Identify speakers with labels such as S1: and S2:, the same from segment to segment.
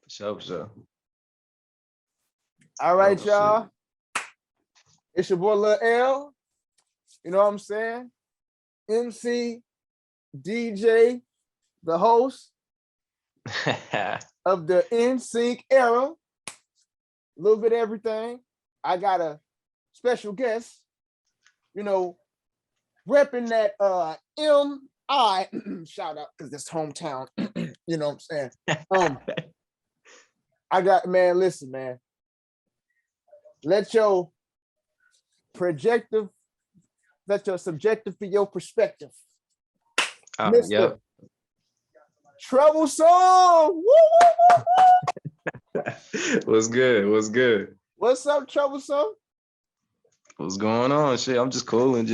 S1: Sure.
S2: All right,
S1: Oh
S2: y'all. It's your boy Lil L. You know what I'm saying? MC, DJ, the host
S1: shit.
S2: of the NSYNC era. A little bit of everything. I got a special guest, you know, repping that MI shout out because it's hometown. You know what I'm saying? I got man, listen, man. Let your projective, let your subjective be your perspective. Mr.
S1: Yep.
S2: Troublesome. Woo, woo, woo, woo.
S1: What's good? What's good?
S2: What's up, Troublesome?
S1: What's going on? Shit, I'm just cooling,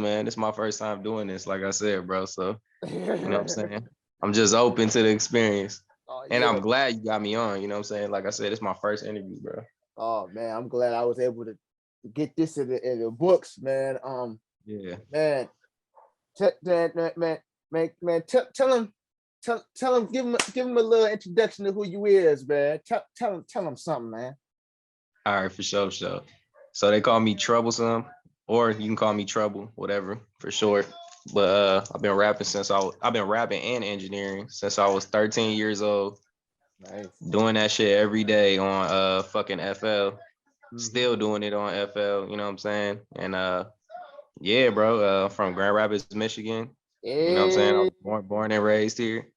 S1: man. This is my first time doing this, like I said, bro. So, you know what I'm saying? I'm just open to the experience.
S2: Oh,
S1: And
S2: yeah.
S1: I'm glad you got me on, you know what I'm saying? Like I said, it's my first interview, bro.
S2: Oh man, I'm glad I was able to get this in the books, man.
S1: Yeah.
S2: Man, tell him, give him a little introduction to who you is, man. Tell him something, man.
S1: All right, for sure. So they call me Troublesome, or you can call me Trouble, whatever, for sure. But I've been rapping I've been rapping and engineering since I was 13 years old.
S2: Nice.
S1: Doing that shit every day on fucking FL.
S2: Mm-hmm.
S1: Still doing it on FL, you know what I'm saying? And yeah, bro, from Grand Rapids, Michigan.
S2: Hey.
S1: You know what I'm saying? I was born and raised here.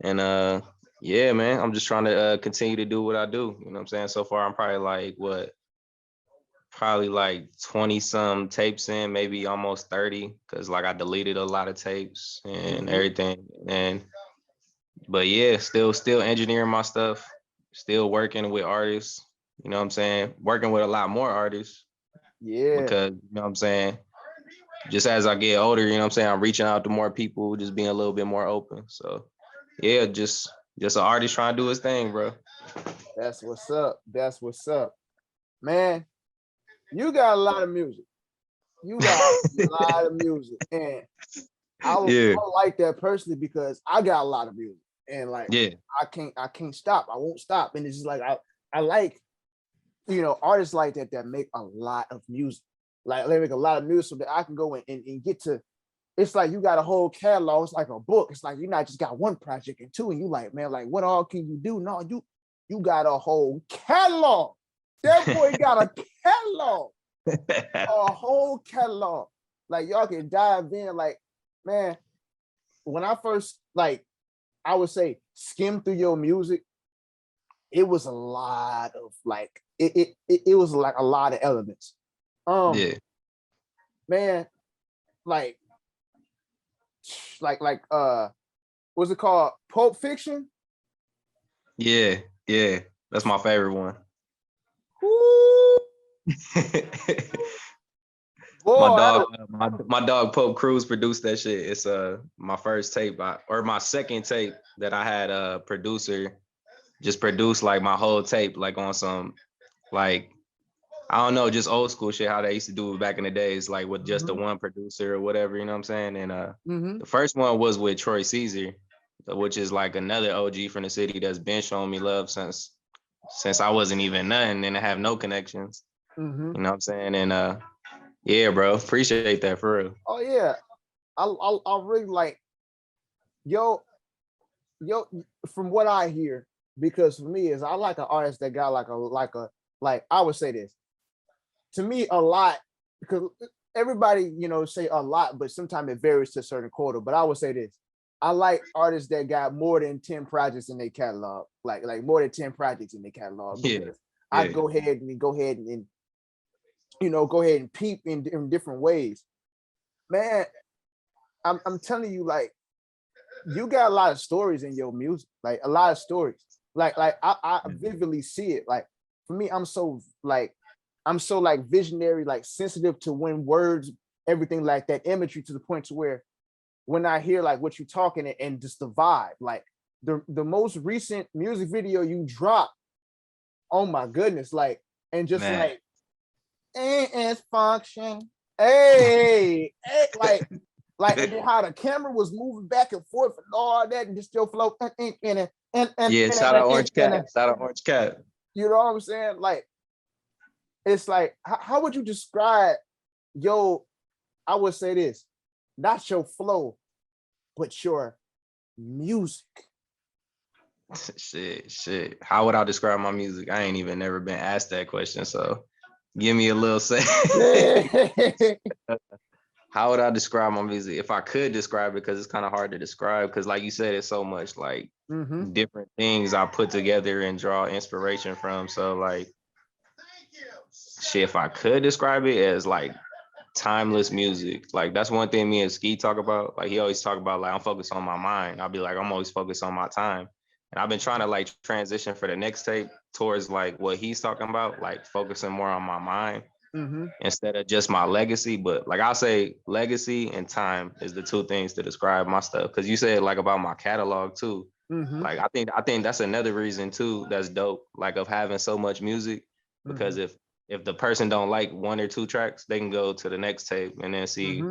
S1: And yeah, man, I'm just trying to continue to do what I do. You know what I'm saying? So far I'm probably like 20 some tapes in, maybe almost 30, because like I deleted a lot of tapes and everything. But yeah, still engineering my stuff, still working with artists, you know what I'm saying? Working with a lot more artists.
S2: Yeah.
S1: Because, you know what I'm saying? Just as I get older, you know what I'm saying? I'm reaching out to more people, just being a little bit more open. So yeah, just an artist trying to do his thing, bro.
S2: That's what's up. Man, you got a lot of music. And I like that personally because I got a lot of music. And like I can't stop. I won't stop. And it's just like I like, you know, artists like that make a lot of music. Like they make a lot of music so that I can go and get to. It's like you got a whole catalog. It's like a book. It's like you not just got one project and two, and you like, man, like what all can you do? No, you got a whole catalog. That boy got a catalog, a whole catalog. Like y'all can dive in. Like, man, when I first I would say skim through your music, it was a lot of like it was like a lot of elements. Man, like what's it called? Pulp Fiction?
S1: Yeah. That's my favorite one.
S2: Boy,
S1: my dog Pope Cruz produced that shit. It's my first tape or my second tape that I had a producer just produce like my whole tape, like on some like I don't know, just old school shit, how they used to do it back in the days, like with just the one producer or whatever, you know what I'm saying? And the first one was with Troy Caesar, which is like another OG from the city that's been showing me love since I wasn't even nothing and I have no connections. You know what I'm saying? And yeah, bro, appreciate that for real.
S2: Oh yeah, I really like yo. From what I hear, because for me is I like an artist that got like I would say this. To me, a lot, because everybody, you know, say a lot, but sometimes it varies to a certain quota. But I would say this. I like artists that got more than 10 projects in their catalog, like more than 10 projects in their catalog. Because I go ahead and you know, go ahead and peep in different ways. Man, I'm telling you, like, you got a lot of stories in your music, like a lot of stories. Like I vividly see it. Like for me, I'm so visionary, like sensitive to when words, everything like that imagery to the point to where when I hear like what you're talking and just the vibe, like the most recent music video you dropped, oh my goodness, like, and just man. Like, it's function. Hey, like Like, and then how the camera was moving back and forth and all that, and just still flow.
S1: Shout out Orange Cat. Shout out Orange Cat.
S2: You know what I'm saying? Like, it's like, how would you describe I would say this, not your flow, but your music?
S1: Shit. How would I describe my music? I ain't even never been asked that question. So give me a little say. How would I describe my music? If I could describe it, because it's kind of hard to describe, because like you said, it's so much like different things I put together and draw inspiration from. So like, shit, if I could describe it as like timeless music, like that's one thing me and Ski talk about. Like he always talk about like, I'm focused on my mind. I'll be like, I'm always focused on my time. And I've been trying to like transition for the next tape towards like what he's talking about, like focusing more on my mind instead of just my legacy. But like I'll say legacy and time is the two things to describe my stuff. Cause you said like about my catalog too. Like I think that's another reason too that's dope, like of having so much music. Because if the person don't like one or two tracks, they can go to the next tape and then see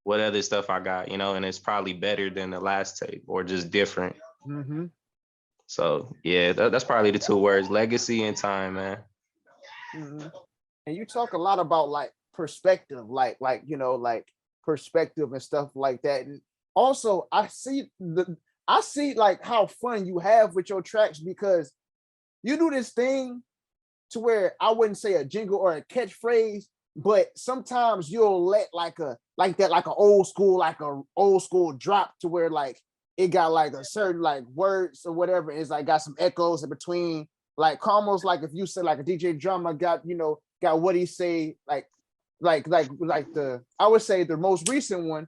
S1: what other stuff I got, you know, and it's probably better than the last tape or just different. So yeah, that's probably the two words, legacy and time, man.
S2: And you talk a lot about like perspective, like you know, like perspective and stuff like that. And also I see like how fun you have with your tracks, because you do this thing to where I wouldn't say a jingle or a catchphrase, but sometimes you'll let like an old school drop to where like it got like a certain like words or whatever. It's like got some echoes in between, like almost like if you said like a DJ drummer got what he say, like I would say the most recent one,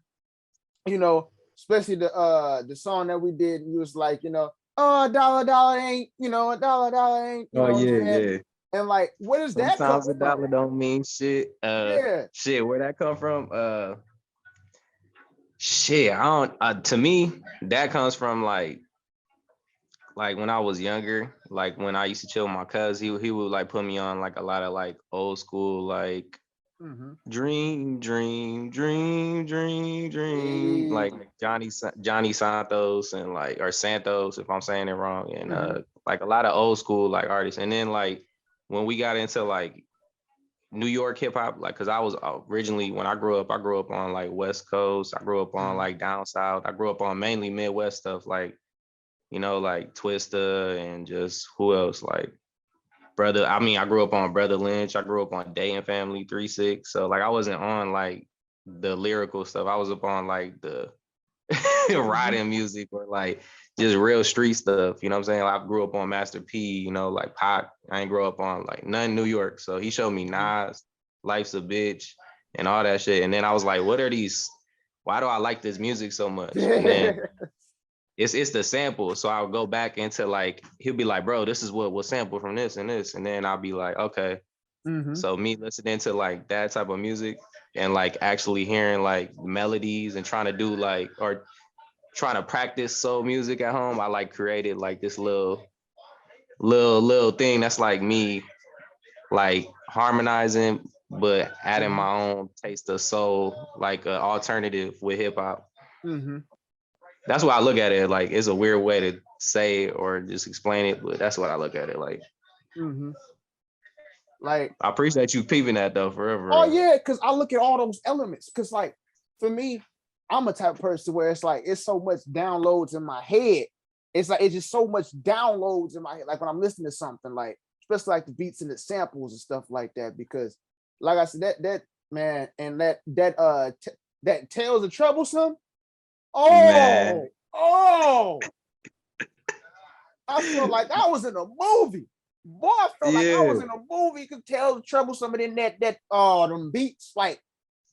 S2: you know, especially the song that we did, he was like, you know, oh, dollar ain't, you know, a dollar ain't, you know what I'm saying?
S1: Yeah.
S2: And like, what does that come from?
S1: Sometimes a dollar don't mean shit. Shit, where that come from? Shit, I don't. To me, that comes from like when I was younger, like when I used to chill with my cousin, he would like put me on like a lot of like old school like dream, like Johnny Santos and like, or Santos if I'm saying it wrong, and like a lot of old school like artists. And then like when we got into like New York hip hop, like, cause I was originally, when I grew up on like West Coast. I grew up on like down south. I grew up on mainly Midwest stuff, like, you know, like Twista and just who else, like I grew up on Brother Lynch. I grew up on Day and Family 3-6. So like I wasn't on like the lyrical stuff. I was up on like the riding music or like just real street stuff. You know what I'm saying? Like, I grew up on Master P, you know, like Pac. I ain't grow up on like none New York. So he showed me Nas, Life's a Bitch, and all that shit. And then I was like, what are these? Why do I like this music so much? And then it's the sample. So I'll go back into like, he'll be like, bro, this is what was sampled from this and this. And then I'll be like, okay. So me listening to like that type of music and like actually hearing like melodies and trying to do like, or trying to practice soul music at home, I like created like this little thing that's like me like harmonizing but adding my own taste of soul, like an alternative with hip hop. That's why I look at it. Like, it's a weird way to say it or just explain it, but that's what I look at it like. Like, I appreciate you peeping that though, forever.
S2: Oh yeah, because I look at all those elements. Because like for me, I'm a type of person where it's like it's so much downloads in my head. It's like it's just so much downloads in my head. Like when I'm listening to something, like especially like the beats and the samples and stuff like that. Because like I said, that man, and that Tales of Troublesome. Oh, man. I felt like I was in a movie. Boy, I felt like I was in a movie. You could tell the Troublesome, and then them beats like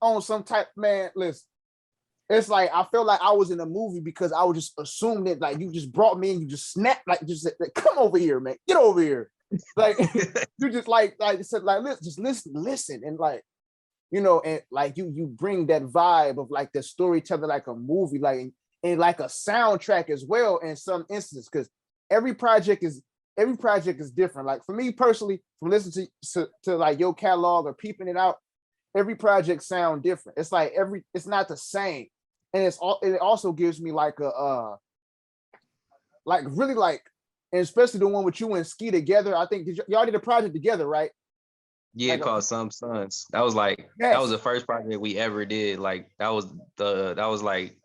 S2: on some type, man. Listen, it's like I felt like I was in a movie because I was just assuming that like you just brought me and you just snapped, like just like, come over here, man, get over here. Like you just like said, like listen, and like, you know, and like you bring that vibe of like the storytelling, like a movie, like and like a soundtrack as well in some instances, because every project is different. Like for me personally, from listening to like your catalog or peeping it out, every project sound different. It's like it's not the same. and it also gives me like a like really like, and especially the one with you and Ski together. I think y'all did a project together, right?
S1: Yeah,
S2: like
S1: called Some Sons. That was like that was the first project we ever did. Like that was like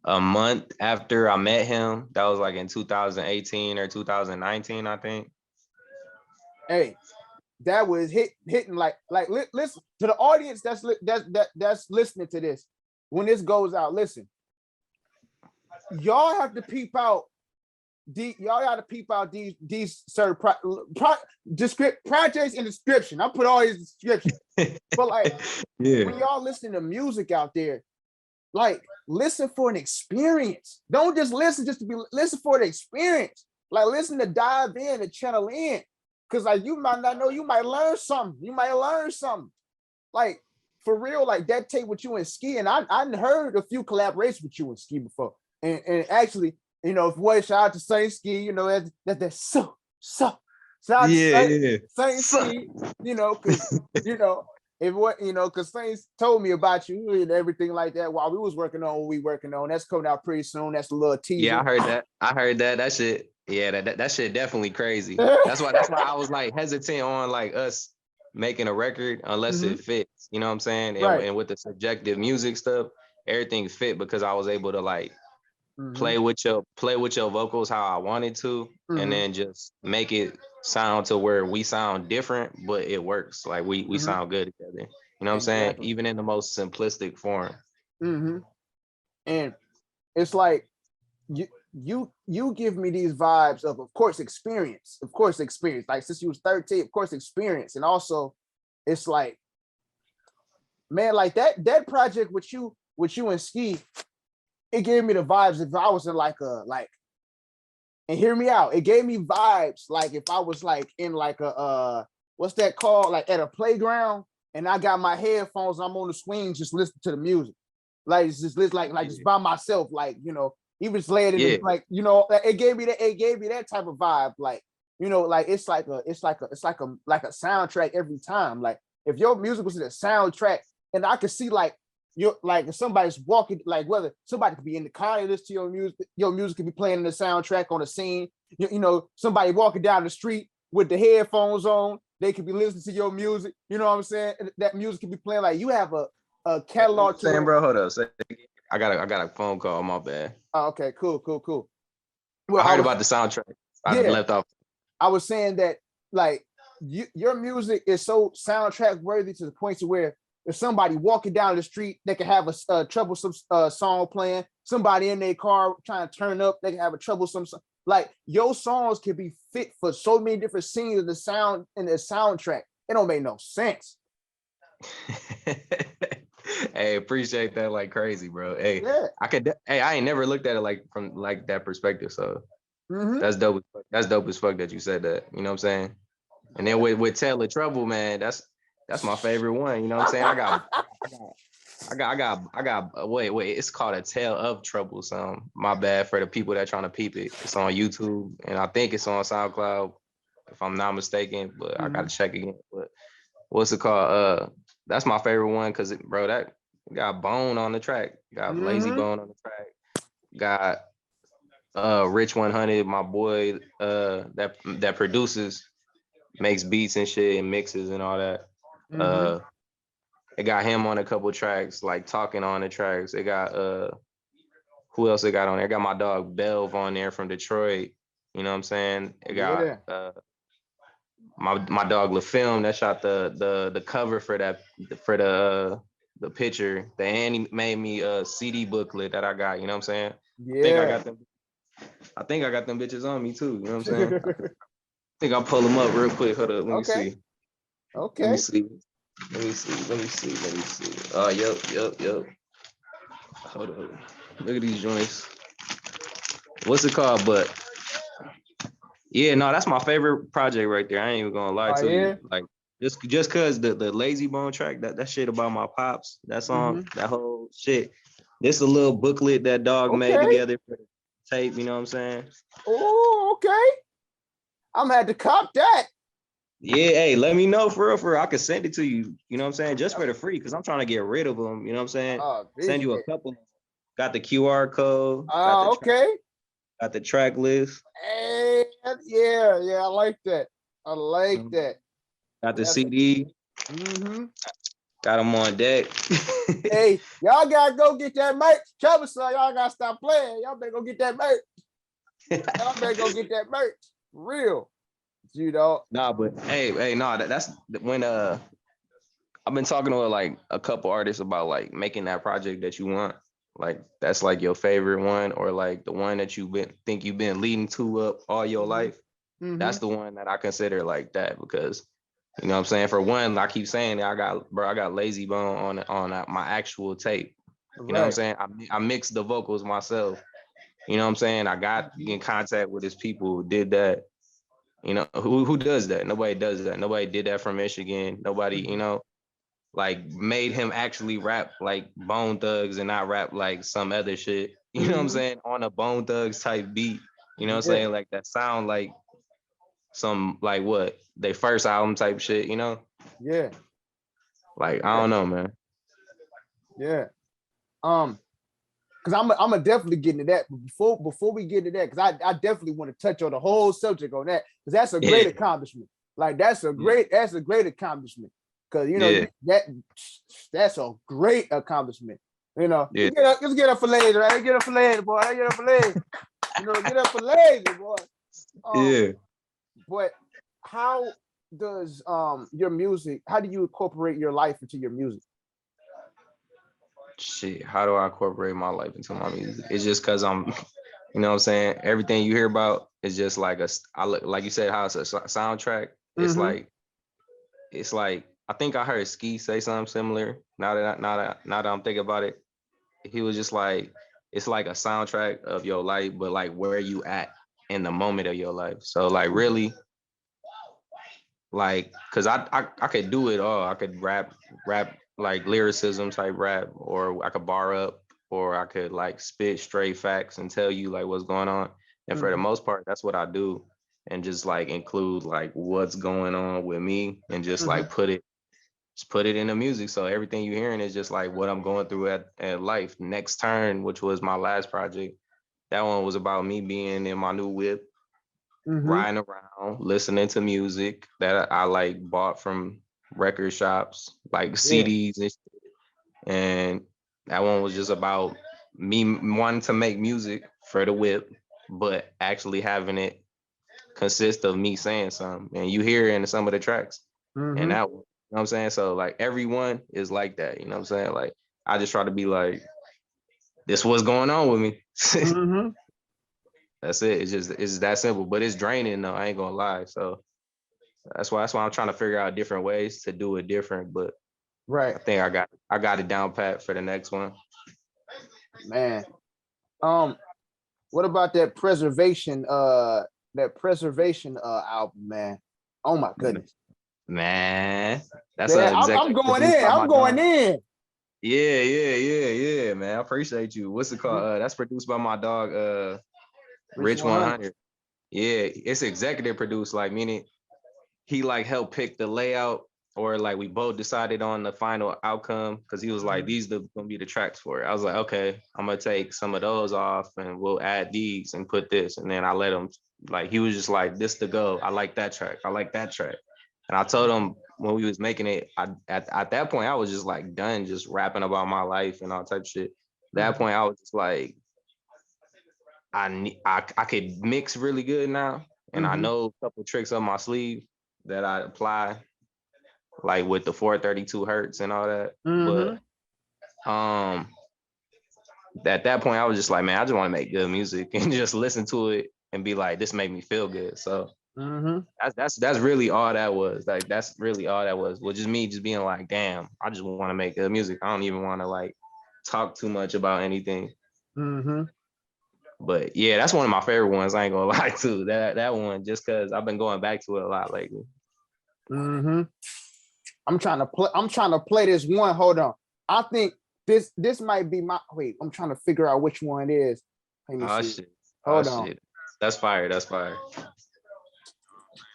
S1: a month after I met him. That was like in 2018 or 2019, I think.
S2: Hey, that was hitting like listen to the audience that's listening to this. When this goes out, listen. Y'all have to peep out y'all got to peep out these certain projects in the description. I'll put all these description. But like, when y'all listen to music out there, like listen for an experience. Don't just listen just to be listen for the experience. Like listen to dive in and channel in. Cause like you might not know, you might learn something. Like for real, like that tape with you and Ski, and I heard a few collaborations with you and Ski before. And actually, you know, shout out to Synch Ski, you know, that's so shout out to Synch Ski, you know, because you know, if what you know, because Synch told me about you and everything like that while we was working on what we working on. That's coming out pretty soon. That's a little teaser.
S1: Yeah, I heard that. That shit. Yeah, that shit definitely crazy. That's why I was like hesitant on like us making a record unless it fits. You know what I'm saying? And with the subjective music stuff, everything fit because I was able to like play with your vocals how I wanted to, and then just make it sound to where we sound different, but it works. Like we sound good together. You know what I'm saying? Even in the most simplistic form.
S2: And it's like you give me these vibes of course experience. Like since you was 13, of course experience, and also it's like, man, like that project with you and Ski, it gave me the vibes if I was in like and hear me out. It gave me vibes like if I was like in like a what's that called? Like at a playground, and I got my headphones, I'm on the swings, just listening to the music. Like it's just like just by myself, like, you know, even just laying in the, like, you know, it gave me that type of vibe. Like, you know, like it's like a soundtrack every time. Like if your music was in a soundtrack, and I could see like you're like if somebody's walking, like whether somebody could be in the car and listen to your music could be playing in the soundtrack on a scene. You know, somebody walking down the street with the headphones on, they could be listening to your music. You know what I'm saying? And that music could be playing. Like you have a catalog to it.
S1: Bro, hold up. I got a phone call. My bad.
S2: Oh, okay, cool.
S1: Well, I heard about the soundtrack. I left off.
S2: I was saying that like your music is so soundtrack worthy to the point to where if somebody walking down the street, they can have a troublesome song playing. Somebody in their car trying to turn up, they can have a troublesome song. Like your songs can be fit for so many different scenes of the sound in the soundtrack. It don't make no sense.
S1: Hey, appreciate that like crazy, bro. Hey, I ain't never looked at it like from like that perspective. So that's dope. That's dope as fuck that you said that. You know what I'm saying? And then with Tale of Trouble, man, that's my favorite one. You know what I'm saying? I got wait, it's called A Tale of Troublesome. My bad for the people that trying to peep it. It's on YouTube and I think it's on SoundCloud if I'm not mistaken, but I gotta check again. But what's it called? That's my favorite one because bro, that got Bone on the track, got Lazy Bone on the track, got Rich 100, my boy, that produces, makes beats and shit and mixes and all that. It got him on a couple tracks, like Talking on the tracks. It got who else it got on there? It got my dog Belv on there from Detroit. You know what I'm saying? It got my dog LaFilm that shot the cover for the picture. The Annie made me a CD booklet that I got. You know what I'm saying?
S2: Yeah.
S1: I think I got them bitches on me too. You know what I'm saying? I think I'll pull them up real quick. Hold up. Let me see.
S2: Okay.
S1: Let me see. Oh, yep. Hold up. Look at these joints. What's it called? But yeah, no, that's my favorite project right there. I ain't even gonna lie to you. Like just cause the Lazy Bone track, that shit about my pops, that song, that whole shit. This a little booklet that dog made together for the tape, you know what I'm saying?
S2: Oh, okay. I'm gonna have to cop that.
S1: Yeah, hey, let me know for real. I could send it to you, you know what I'm saying? Just for the free, because I'm trying to get rid of them, you know what I'm saying? Send you a couple. got the QR code.
S2: Oh, okay.
S1: Got the track list.
S2: Hey, yeah, I like that. I like that.
S1: Got the CD. Got them on deck.
S2: Hey, y'all gotta go get that merch. Troublesome, y'all gotta stop playing. Y'all better go get that merch. Y'all better go get that merch. Real. You know.
S1: Nah, but hey, nah, that's when I've been talking to like a couple artists about like making that project that you want. Like that's like your favorite one, or like the one that you've been leading to up all your life. That's the one that I consider like that, because you know what I'm saying? For one, I keep saying that I got Lazy Bone on my actual tape. You know what I'm saying? I mixed the vocals myself. You know what I'm saying? I got in contact with his people who did that. You know, who does that? Nobody does that. Nobody did that from Michigan. Nobody, you know, like made him actually rap like Bone Thugs and not rap like some other shit. You know what I'm saying? On a Bone Thugs type beat. You know what I'm saying? Like that sound like some like what? Their first album type shit, you know?
S2: Yeah.
S1: Like, I don't know, man.
S2: Yeah. Because I'm definitely get into that. But before we get into that, because I definitely want to touch on the whole subject on that, because that's a great accomplishment. Like that's a great accomplishment. Because you know that's a great accomplishment. You know, let's get up for Lazy, right? Get up for Lazy, boy. Get up for Lazy. You know, get up for Lazy, boy. But how does your music? How do you incorporate your life into your music?
S1: Shit, how do I incorporate my life into my music? It's just because I'm, you know what I'm saying? Everything you hear about is just like like you said, how it's a soundtrack. It's like I think I heard Ski say something similar. Now that I'm thinking about it, he was just like, it's like a soundtrack of your life, but like where you at in the moment of your life. So like really, like, cause I could do it all. I could rap like lyricism type rap, or I could bar up, or I could like spit straight facts and tell you like what's going on. And for the most part, that's what I do. And just like include like what's going on with me, and just like put it in the music. So everything you're hearing is just like what I'm going through at life. Next Turn, which was my last project, that one was about me being in my new whip, riding around, listening to music that I like bought from record shops, like CDs and shit. And that one was just about me wanting to make music for the whip, but actually having it consist of me saying something. And you hear it in some of the tracks. And that, you know what I'm saying? So like everyone is like that, you know what I'm saying? Like I just try to be like, this what's going on with me. That's it. It's that simple, but it's draining though. I ain't gonna lie. So that's why I'm trying to figure out different ways to do it different. But I think I got it down pat for the next one.
S2: Man. What about that preservation album, man? Oh my goodness.
S1: Man. That's
S2: I'm going in. I'm going in.
S1: Yeah, man. I appreciate you. What's it called? That's produced by my dog, Rich 100. Yeah, it's executive produced, like meaning he like helped pick the layout, or like we both decided on the final outcome, because he was like, these are gonna be the tracks for it. I was like, okay, I'm gonna take some of those off and we'll add these and put this. And then I let him, like, he was just like, this to go. I like that track. I like that track. And I told him when we was making it, at that point, I was just like done just rapping about my life and all type of shit. At that point, I was just like, I could mix really good now. And I know a couple tricks up my sleeve that I apply, like with the 432 hertz and all that. But at that point, I was just like, man, I just want to make good music and just listen to it and be like, this made me feel good. So that's really all that was. Like that's really all that was. Well, just me just being like, damn, I just want to make good music. I don't even want to like talk too much about anything. But yeah, that's one of my favorite ones. I ain't gonna lie to that one, just because I've been going back to it a lot lately.
S2: I'm trying to play this one. Hold on. I think this might be my. Wait, I'm trying to figure out which one it is. Let me see.
S1: Shit.
S2: Hold on.
S1: Shit. That's fire.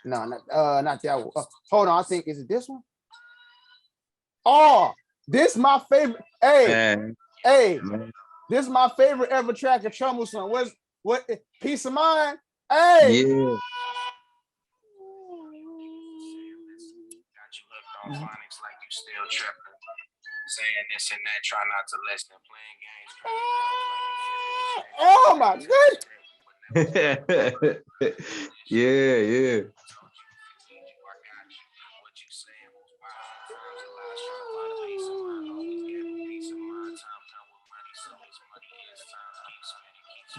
S2: No, not that one. Hold on. I think, is it this one? Oh, this my favorite. Hey, man. This is my favorite ever track of Troublesome. What Peace of Mind? Hey.
S1: Yeah.
S3: Got you hooked on phonics like you still tripping. Saying this and that, try not to listen. Playing games.
S2: Oh my goodness.
S1: Yeah.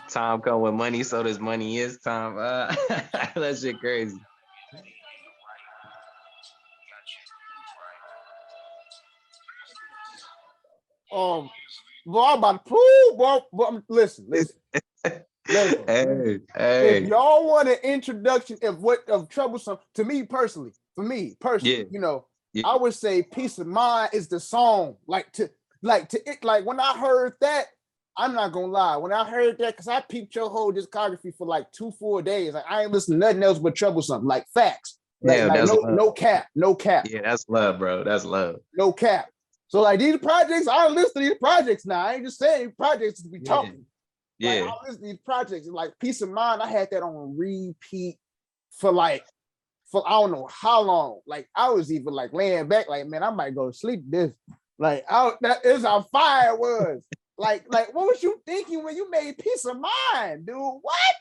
S1: Time come with money, so this money is time. That shit crazy.
S2: Boy, I'm about to prove, boy, listen.
S1: Hey.
S2: If y'all want an introduction of Troublesome, to me personally,
S1: yeah.
S2: you know, I would say Peace of Mind is the song. Like when I heard that, I'm not gonna lie. When I heard that, because I peeped your whole discography for like 2 4 days. Like I ain't listening to nothing else but Troublesome, like facts. Like no cap.
S1: Yeah, that's love, bro. That's love.
S2: No cap. So like these projects, I don't listen to these projects now. I ain't just saying projects to be talking.
S1: Yeah.
S2: Like, I listen to these projects. Like Peace of Mind, I had that on repeat for I don't know how long. Like I was even like laying back, like, man, I might go to sleep this. Like that is how fire it was. like what was you thinking when you made Peace of Mind, dude? What?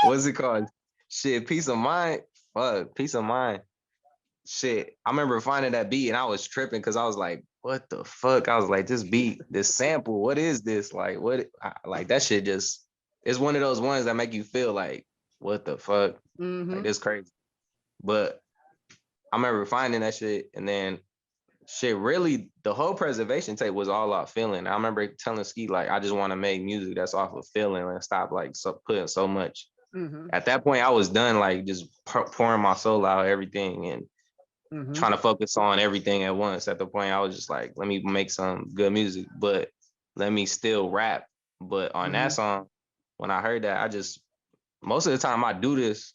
S1: What's it called? Shit, Peace of Mind. Fuck, Peace of Mind. Shit, I remember finding that beat and I was tripping because I was like, what the fuck? I was like, this beat, this sample, what is this? Like, like that shit just, it's one of those ones that make you feel like, what the fuck?
S2: Mm-hmm.
S1: Like, this crazy. But I remember finding that shit and then shit, really, the whole Preservation tape was all about feeling. I remember telling Ski, like, I just want to make music that's off of feeling and stop like putting so much.
S2: Mm-hmm.
S1: At that point, I was done like just pouring my soul out, everything, and trying to focus on everything at once. At the point, I was just like, let me make some good music, but let me still rap. But on that song, when I heard that, most of the time I do this,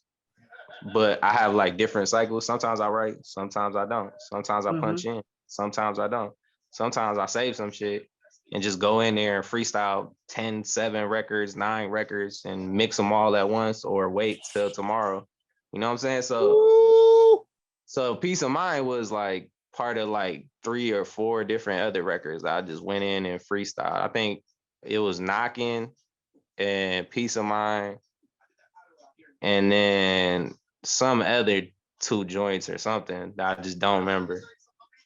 S1: but I have like different cycles. Sometimes I write, sometimes I don't. Sometimes I punch in, sometimes I don't. Sometimes I save some shit and just go in there and freestyle 10, 7 records, 9 records and mix them all at once or wait till tomorrow. You know what I'm saying? So Peace of Mind was like part of like 3 or 4 different other records. I just went in and freestyle. I think it was Knocking and Peace of Mind and then some other 2 joints or something that I just don't remember.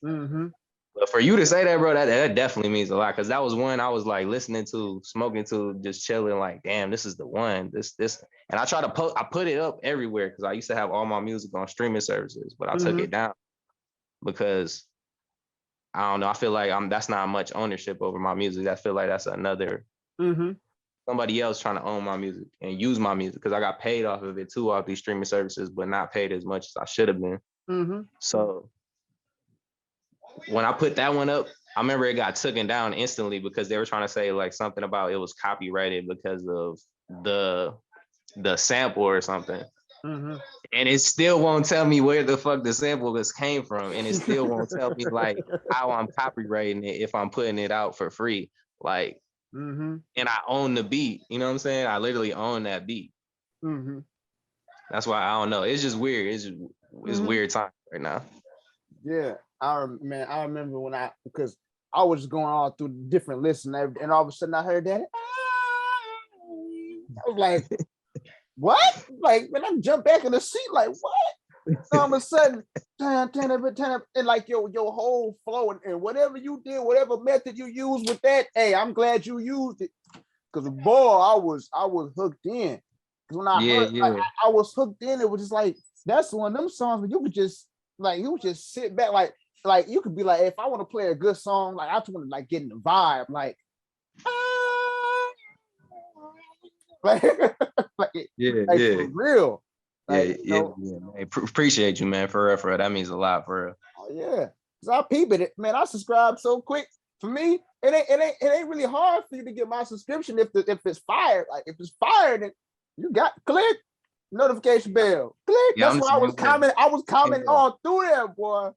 S1: But for you to say that, bro, that definitely means a lot because that was one I was like listening to, smoking to, just chilling. Like, damn, this is the one. This, and I put it up everywhere because I used to have all my music on streaming services, but I took it down because I don't know. I feel like that's not much ownership over my music. I feel like that's another somebody else trying to own my music and use my music because I got paid off of it too, off these streaming services, but not paid as much as I should have been. So when I put that one up, I remember it got taken down instantly because they were trying to say like something about it was copyrighted because of the sample or something. And it still won't tell me where the fuck the sample came from. And it still won't tell me like how I'm copyrighting it if I'm putting it out for free. Like, and I own the beat. You know what I'm saying? I literally own that beat. That's why I don't know. It's just weird. It's weird time right now.
S2: Yeah. I remember because I was going all through different lists and all of a sudden I heard that. I was like, what? Like, when I jumped back in the seat, like, what? All of a sudden, and like your whole flow and whatever you did, whatever method you used with that, hey, I'm glad you used it. Because boy, I was hooked in. Because when I heard, like, I was hooked in, it was just like, that's one of them songs where you could just sit back, like you could be like, if I want to play a good song, like I just want to like get in the vibe, like for real. Like,
S1: Appreciate you, man, for real. That means a lot, for real.
S2: Oh yeah, so I peep it, man. I subscribe so quick. For me, it ain't really hard for you to get my subscription if it's fired. Like if it's fired, then you got click notification bell. Click. That's why I was commenting all through there, boy.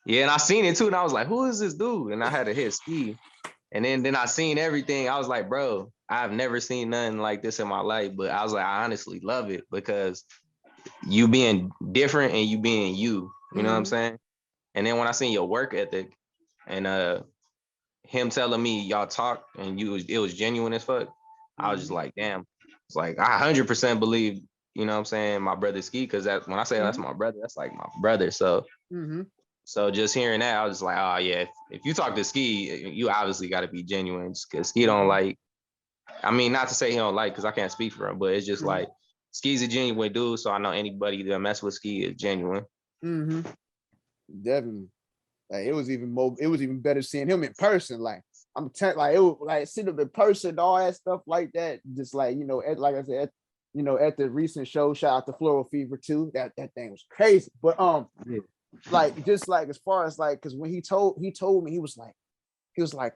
S1: Yeah, and I seen it too, and I was like, who is this dude? And I had to hit Ski. And then I seen everything. I was like, bro, I've never seen nothing like this in my life. But I was like, I honestly love it because you being different and you being you. You know what I'm saying? And then when I seen your work ethic and him telling me y'all talk and it was genuine as fuck, I was just like, damn. It's like I 100% believe, you know what I'm saying, my brother Ski, because that when I say that's my brother, that's like my brother. So so just hearing that, I was just like, oh yeah, if you talk to Ski, you obviously got to be genuine because Ski don't like. I mean, not to say he don't like, because I can't speak for him, but it's just like Ski's a genuine dude, so I know anybody that mess with Ski is genuine.
S2: Definitely. Like it was even better seeing him in person. Like like it was like seeing him in person, all that stuff like that. Just like, you know, like I said, at the recent show, shout out to Floral Fever too. That thing was crazy. But like just like as far as like, because when he told me, he was like,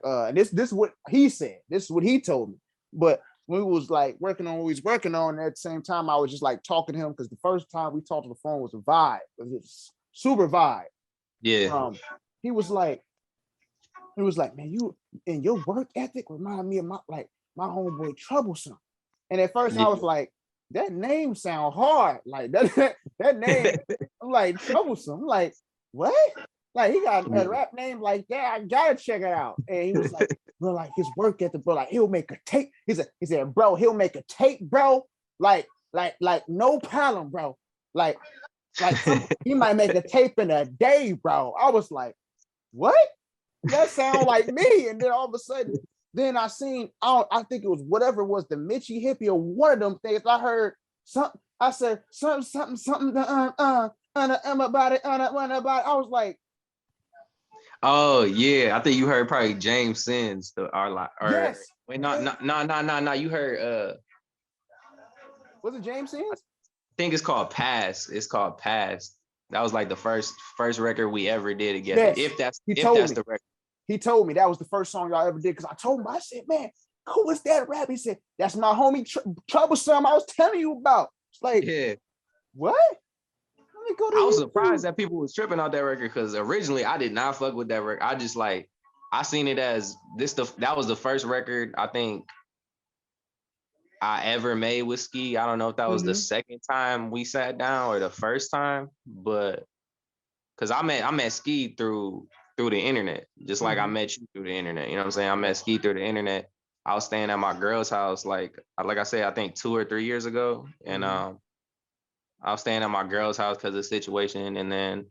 S2: and this is what he said. This is what he told me. But when we was like working on what we was working on, at the same time, I was just like talking to him because the first time we talked on the phone was a vibe. It was super vibe.
S1: Yeah.
S2: He was like, man, you and your work ethic remind me of my homeboy Troublesome. And at first I was like, that name sound hard. Like that name, I'm like, Troublesome. I'm like, what? Like he got a rap name like that. I gotta check it out. And he was like, bro, like his work ethic, bro, like he'll make a tape. He said, bro, he'll make a tape, bro. Like no problem, bro. Like he might make a tape in a day, bro. I was like, what? That sound like me. And then all of a sudden, then I seen, I think it was whatever it was, the Mitchie Hippie or one of them things. I heard something. I said something. About it. I was like,
S1: oh yeah, I think you heard probably James Sins
S2: yes.
S1: Wait, no. You heard
S2: was it James Sins?
S1: I think it's called Pass. It's called Pass. That was like the first record we ever did together.
S2: Yes.
S1: If that's
S2: the record. He told me that was the first song y'all ever did. Cause I told him, I said, man, who was that rap? He said, that's my homie Troublesome I was telling you about. It's like, yeah. What? Let me go to
S1: I was surprised that people was tripping out that record because originally I did not fuck with that record. I just like, I seen it as that was the first record I think I ever made with Ski. I don't know if that was the second time we sat down or the first time, but because I met Ski through the internet, just like I met you through the internet. You know what I'm saying? I met Ski through the internet. I was staying at my girl's house, like I said, I think 2 or 3 years ago, and I was staying at my girl's house because of the situation, and then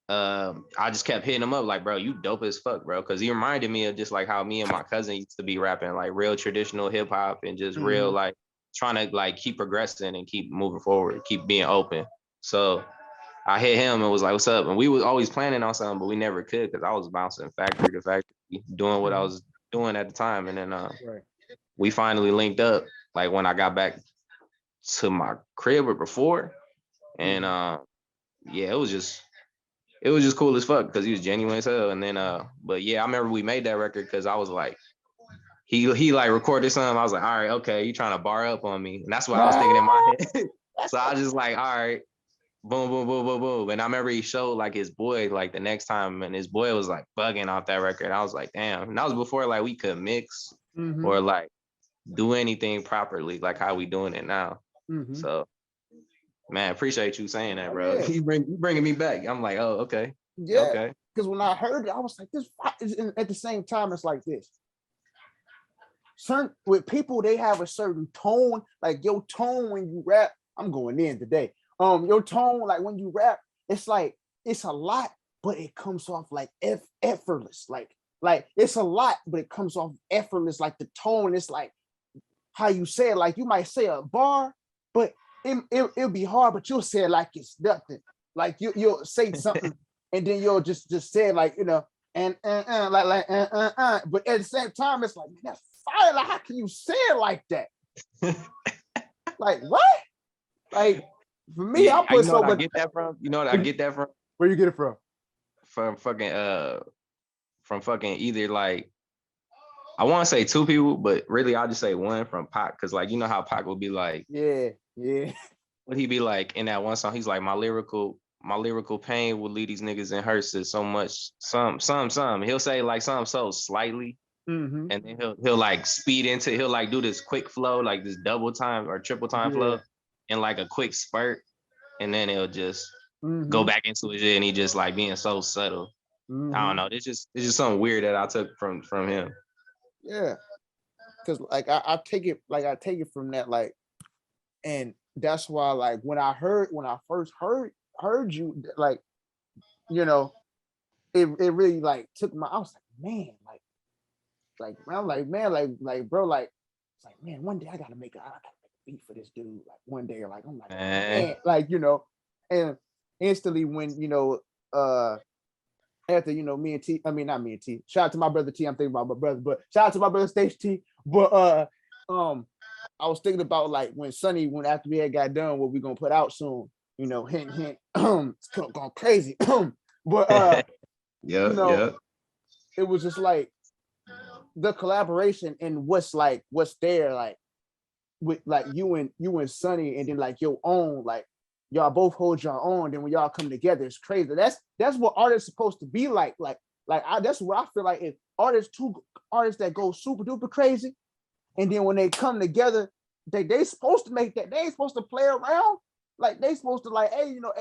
S1: I just kept hitting him up like, bro, you dope as fuck, bro, because he reminded me of just like how me and my cousin used to be rapping, like real traditional hip hop and just real like trying to like keep progressing and keep moving forward, keep being open. So I hit him and was like, what's up? And we was always planning on something, but we never could because I was bouncing factory to factory, doing what I was doing at the time. And then we finally linked up like when I got back to my crib or before. And yeah, it was just cool as fuck because he was genuine as hell. And then but yeah, I remember we made that record because I was like, he like recorded something. I was like, all right, okay, you trying to bar up on me. And that's what I was thinking in my head. So I was just like, all right. Boom, boom, boom, boom, boom. And I remember he showed like his boy like the next time, and his boy was like bugging off that record. I was like, damn. And that was before like we could mix or like do anything properly, like how we doing it now. So, man, appreciate you saying that, bro. Yeah. You bringing me back. I'm like, oh, okay.
S2: Yeah. Okay. Because when I heard it, I was like, this. At the same time, it's like this. Certain with people, they have a certain tone. Like your tone when you rap. I'm going in today. Your tone, like when you rap, it's like it's a lot, but it comes off like effortless. Like it's a lot, but it comes off effortless. Like the tone, it's like how you say it. Like you might say a bar, but it'll be hard, but you'll say it like it's nothing. Like you'll say something, and then you'll just say it like, you know, and but at the same time, it's like, man, that's fire. Like how can you say it like that? Like what? Like. For me, I put so much.
S1: I get that from? You know what I get that from?
S2: Where you get it from?
S1: From fucking either like I want to say 2 people, but really I'll just say one from Pac, because like you know how Pac would be like,
S2: yeah.
S1: What he be like in that one song? He's like, my lyrical my lyrical pain will lead these niggas in hearses so much. Some. He'll say like something so slightly, and then he'll like speed into. He'll like do this quick flow, like this double time or triple time flow, in like a quick spurt, and then he'll just go back into his shit, and he just like being so subtle. I don't know. It's just something weird that I took from him.
S2: Yeah, because like I take it from that, like, and that's why like when I first heard you, like, you know, it really like took my, I was like, man, I'm like, man, like bro, like, it's like, man, one day I gotta make a beat for this dude, like one day, like I'm like, man, like, you know, and instantly when, you know, after, you know, me and T, I mean, not me and T, shout out to my brother T, I'm thinking about my brother, but shout out to my brother Stage T, but I was thinking about like when after we had got done, what we gonna put out soon, you know, hint, it's going crazy, but you know, it was just like the collaboration and what's there, like with like you and Sonny, and then like your own, like y'all both hold your own, then when y'all come together, it's crazy. That's what art is supposed to be like. That's what I feel like. If two artists that go super duper crazy, and then when they come together, they supposed to make that. They ain't supposed to play around. Like they supposed to like, hey, you know,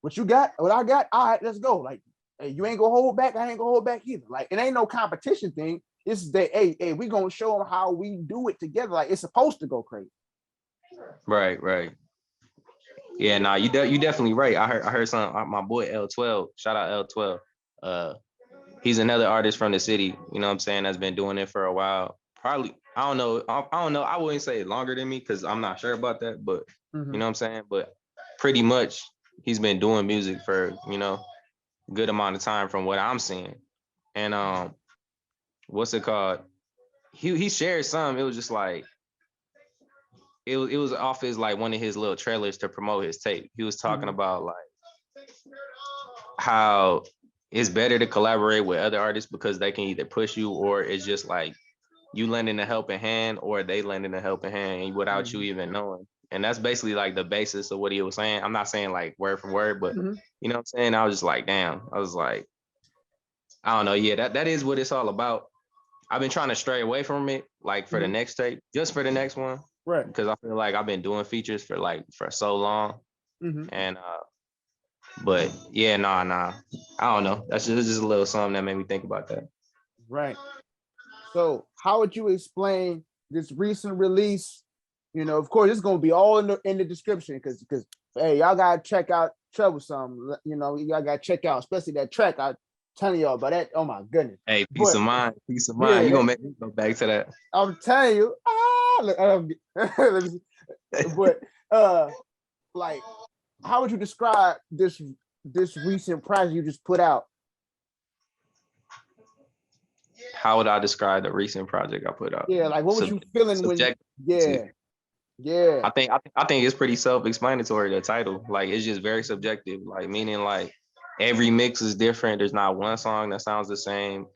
S2: what you got? What I got? All right, let's go. Like, hey, you ain't gonna hold back. I ain't gonna hold back either. Like, it ain't no competition thing. It's that, hey, we gonna show them how we do it together. Like, it's supposed to go crazy.
S1: Right. Yeah, nah, you definitely right. I heard some, my boy L12, shout out L12. He's another artist from the city, you know what I'm saying, that's been doing it for a while. Probably, I don't know. I wouldn't say longer than me because I'm not sure about that, but you know what I'm saying? But pretty much he's been doing music for, you know, a good amount of time from what I'm seeing. And what's it called? He shared some. It was just like it was off his like one of his little trailers to promote his tape. He was talking about like how it's better to collaborate with other artists because they can either push you, or it's just like you lending a helping hand or they lending a helping hand without you even knowing. And that's basically like the basis of what he was saying. I'm not saying like word for word, but you know what I'm saying? I was just like, damn. I was like, I don't know. Yeah, that is what it's all about. I've been trying to stray away from it, like for the next tape, just for the next one.
S2: Right.
S1: Because I feel like I've been doing features for so long. And but yeah, nah. I don't know. That's just a little something that made me think about that.
S2: Right. So how would you explain this recent release? You know, of course, it's gonna be all in the description because hey, y'all gotta check out Troublesome. You know, y'all gotta check out, especially that track. I'm telling y'all about that. Oh my goodness.
S1: Hey, peace of mind. Yeah, you gonna make me go back to that.
S2: I'm telling you. Let me see. But like, how would you describe this recent project you just put out?
S1: How would I describe the recent project I put out?
S2: Yeah, like what was you feeling when? Yeah.
S1: I think it's pretty self-explanatory, the title. Like it's just very subjective. Like meaning like every mix is different. There's not one song that sounds the same.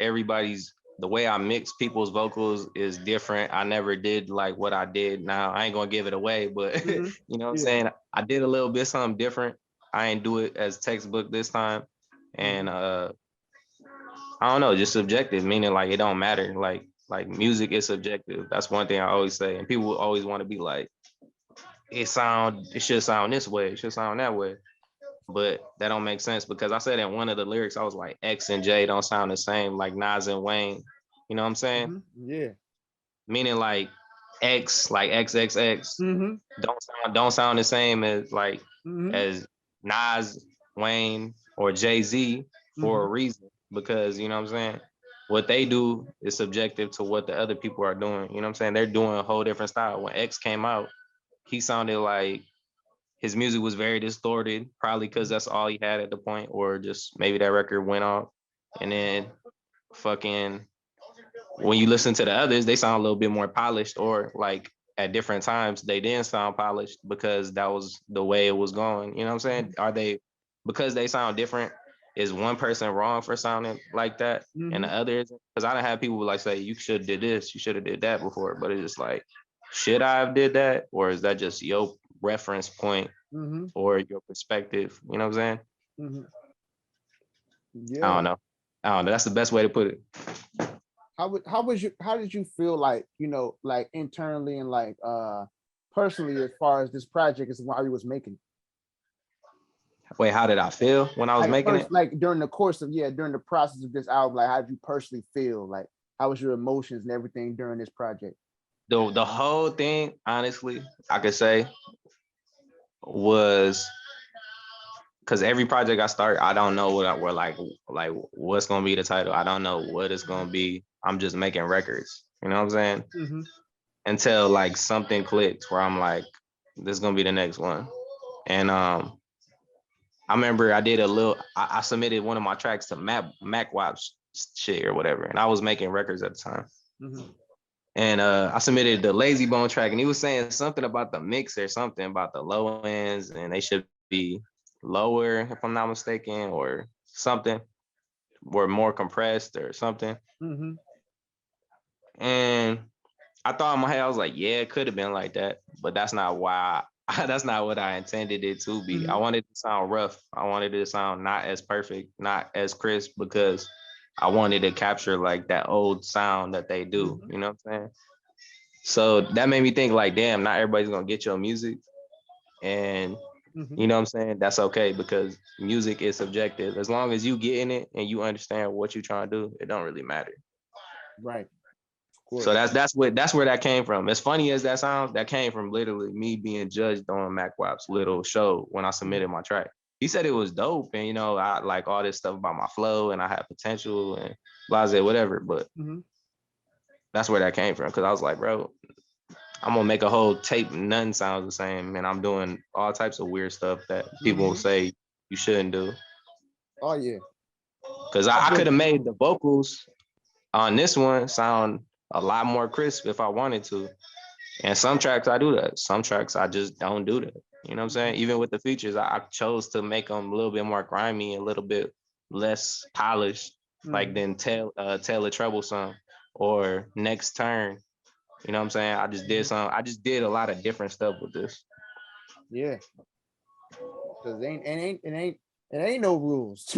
S1: The way I mix people's vocals is different. I never did like what I did now. I ain't gonna give it away, but you know what I'm saying? I did a little bit something different. I ain't do it as textbook this time. And I don't know, just subjective, meaning like it don't matter. Like music is subjective. That's one thing I always say. And people always want to be like, it should sound this way, it should sound that way. But that don't make sense because I said in one of the lyrics, I was like, X and J don't sound the same, like Nas and Wayne. You know what I'm saying?
S2: Yeah.
S1: Meaning like X, like XXX, don't sound the same as like as Nas, Wayne, or Jay-Z for a reason. Because you know what I'm saying? What they do is subjective to what the other people are doing. You know what I'm saying? They're doing a whole different style. When X came out, he sounded like his music was very distorted, probably because that's all he had at the point, or just maybe that record went off. And then fucking when you listen to the others, they sound a little bit more polished, or like at different times they didn't sound polished because that was the way it was going. You know what I'm saying? Because they sound different, is one person wrong for sounding like that and the other isn't? Because I don't have people like say, you should have did this, you should have did that before, but it's just like, should I have did that? Or is that just your reference point or your perspective. You know what I'm saying?
S2: Yeah.
S1: I don't know. That's the best way to put it.
S2: How did you feel like, like internally and like personally as far as this project is while you was making it?
S1: Wait, how did I feel when I was making it?
S2: Like during the process of this album, like how did you personally feel? Like how was your emotions and everything during this project?
S1: The whole thing, honestly, I could say was because every project I start, I don't know what like what's gonna be the title. I don't know what it's gonna be. I'm just making records. You know what I'm saying? Until like something clicks where I'm like, this is gonna be the next one. And I remember I did I submitted one of my tracks to MacWap's shit or whatever, and I was making records at the time. And I submitted the Lazy Bone track, and he was saying something about the mix or something about the low ends, and they should be lower, if I'm not mistaken, or something, or more compressed or something. And I thought in my head, I was like, yeah, it could have been like that, but that's not why. That's not what I intended it to be. I wanted it to sound rough. I wanted it to sound not as perfect, not as crisp, because I wanted to capture like that old sound that they do. You know what I'm saying? So that made me think like, damn, not everybody's gonna get your music. And you know what I'm saying? That's okay, because music is subjective. As long as you get in it and you understand what you're trying to do, it don't really matter.
S2: Right.
S1: So that's where that came from. As funny as that sounds, that came from literally me being judged on MacWap's little show when I submitted my track. He said it was dope, and I like all this stuff about my flow and I had potential and blase, whatever. But that's where that came from, because I was like, bro, I'm gonna make a whole tape. Nothing sounds the same, and I'm doing all types of weird stuff that people will say you shouldn't do.
S2: Oh yeah,
S1: because I could have made the vocals on this one sound a lot more crisp if I wanted to. And some tracks I do that. Some tracks I just don't do that. You know what I'm saying? Even with the features, I chose to make them a little bit more grimy, a little bit less polished, like than Taylor Troublesome or Next Turn. You know what I'm saying? I just did a lot of different stuff with this.
S2: Yeah. Because it ain't no rules.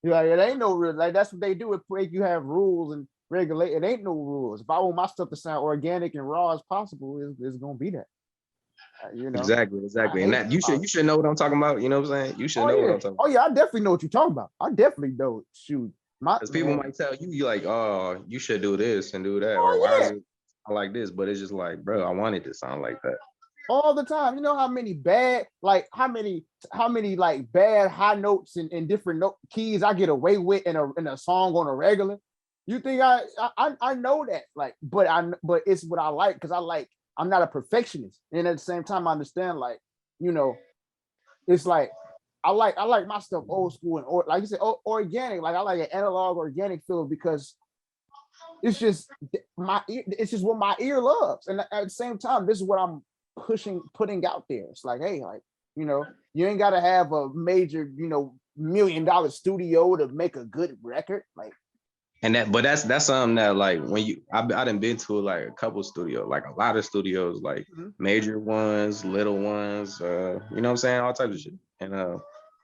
S2: Like it ain't no rules. Like that's what they do. It make you have rules and regulate. It ain't no rules. If I want my stuff to sound organic and raw as possible, it's gonna be that.
S1: Exactly. And that you should know what I'm talking about. You know what I'm saying? You should know what I'm talking about.
S2: Oh yeah, I definitely know what you're talking about. I definitely know. Shoot,
S1: because people might tell you like, oh, you should do this and do that, or why is it like this? But it's just like, bro, I want it to sound like that
S2: all the time. You know how many bad, like how many like bad high notes and different note keys I get away with in a song on a regular. You think I know that, like, but it's what I like, because I'm not a perfectionist, and at the same time I understand, like, it's like I like my stuff old school and like you said, organic. Like I like an analog organic feel, because it's just what my ear loves, and at the same time, this is what I'm putting out there. It's like, hey, like, you ain't got to have a major, $1 million studio to make a good record, like.
S1: And that's something that, like, when I done been to like a couple studios, like a lot of studios, like major ones, little ones, you know what I'm saying, all types of shit. And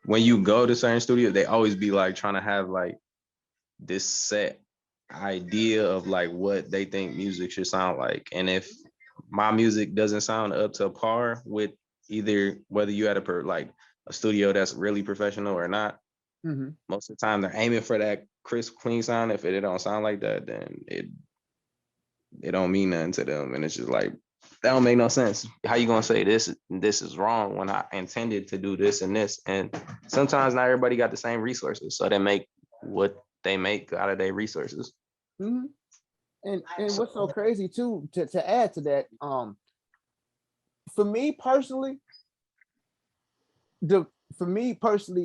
S1: when you go to certain studios, they always be like trying to have like this set idea of like what they think music should sound like. And if my music doesn't sound up to par with either, whether you at a studio that's really professional or not, most of the time they're aiming for that crisp, clean sound. If it don't sound like that, then it don't mean nothing to them, and it's just like, that don't make no sense. How you gonna say this is wrong when I intended to do this and this? And sometimes not everybody got the same resources, so they make what they make out of their resources.
S2: And what's so crazy too, to add to that, for me personally,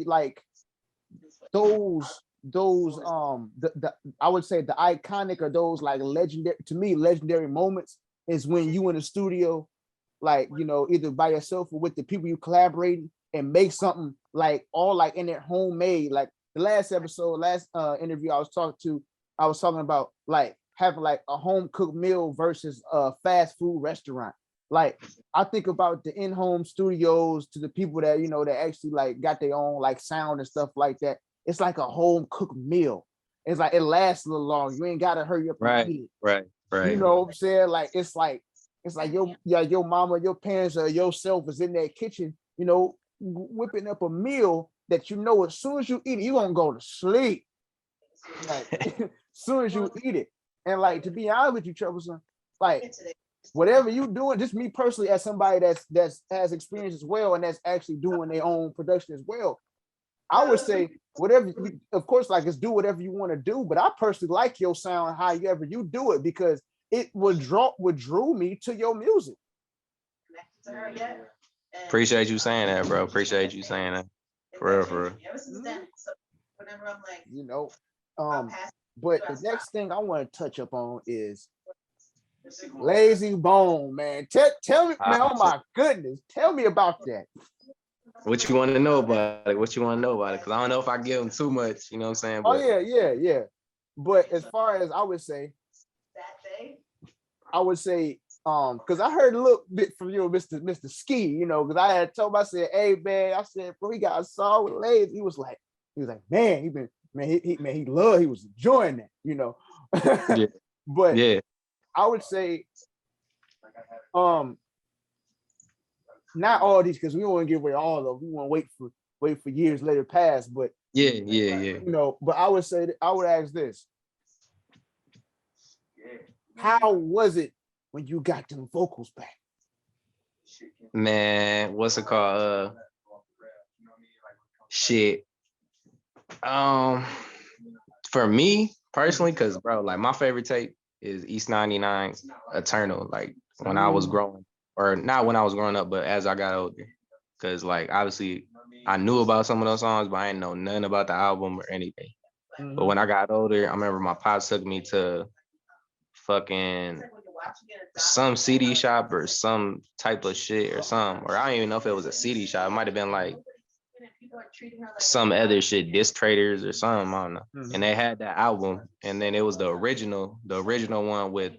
S2: like those I would say the iconic, or those like legendary moments is when you in the studio, like, either by yourself or with the people you collaborating, and make something like all like in their homemade. Like the last interview I was talking about like having like a home cooked meal versus a fast food restaurant. Like I think about the in-home studios to the people that that actually like got their own like sound and stuff like that. It's like a home cooked meal. It's like it lasts a little long. You ain't gotta hurry up and eat it.
S1: Right.
S2: You know what I'm saying? Like it's like your mama, your parents, or yourself is in that kitchen, whipping up a meal that as soon as you eat it, you're gonna go to sleep. Like as soon as you eat it. And like to be honest with you, Troublesome, like whatever you doing, just me personally, as somebody that's has experience as well, and that's actually doing their own production as well, I would say whatever. Of course, like it's do whatever you want to do, but I personally like your sound, however you do it, because it would drew me to your music.
S1: Appreciate you saying that, bro. Appreciate you saying that. For real.
S2: But the next thing I want to touch up on is Lazy Bone, man. Tell me, man. Oh my goodness, tell me about that.
S1: What you want to know about it? Because I don't know if I give them too much. You know what I'm saying?
S2: But, yeah. But as far as I would say, because I heard a little bit from you, Mr. Ski, because I had told him, I said, hey man, I said, bro, he got a song with Lazy. He was like, man, he was enjoying that,
S1: Yeah.
S2: But yeah, I would say, not all these, because we don't want to give away all of them. We want to wait for years later past. But
S1: yeah.
S2: But I would say I would ask this: how was it when you got them vocals back?
S1: Man, what's it called? Shit. For me personally, because bro, like my favorite tape is East 99 Eternal. Like when I was growing, or not when I was growing up, but as I got older. Because like obviously I knew about some of those songs, but I didn't know nothing about the album or anything. But when I got older, I remember my pops took me to fucking some CD shop or some type of shit or something. Or I don't even know if it was a CD shop. It might have been like some other shit, Disc Traders or something, I don't know. And they had that album, and then it was the original one with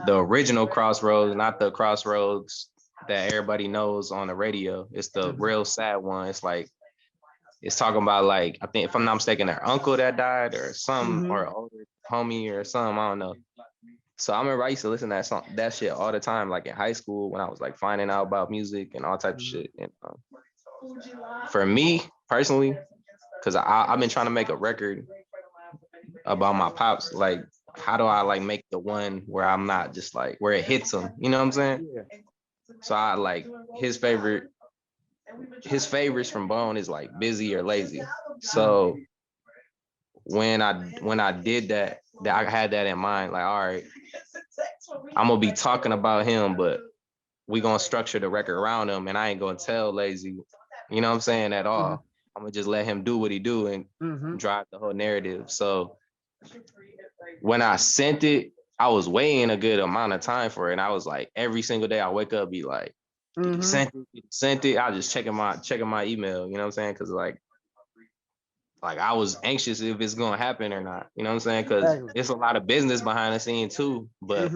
S1: the original Crossroads, not the Crossroads that everybody knows on the radio. It's the real sad one. It's like, it's talking about like, I think if I'm not mistaken, their uncle that died or some or older homie or something, I don't know. So I remember I used to listen to that shit all the time, like in high school when I was like finding out about music and all type of shit. And for me personally, because I've been trying to make a record about my pops, like how do I like make the one where I'm not just like where it hits him, you know what I'm saying? Yeah. So I like his favorites from Bone is like Busy or Lazy. So when I did that I had that in mind, like, all right, I'm gonna be talking about him, but we gonna structure the record around him, and I ain't gonna tell Lazy, you know what I'm saying, at all. I'm gonna just let him do what he do and drive the whole narrative. So when I sent it, I was waiting a good amount of time for it, and I was like, every single day I wake up, be like, did you sent it? I was just checking my email, you know what I'm saying, because like I was anxious if it's gonna happen or not, you know what I'm saying, because it's a lot of business behind the scene too, but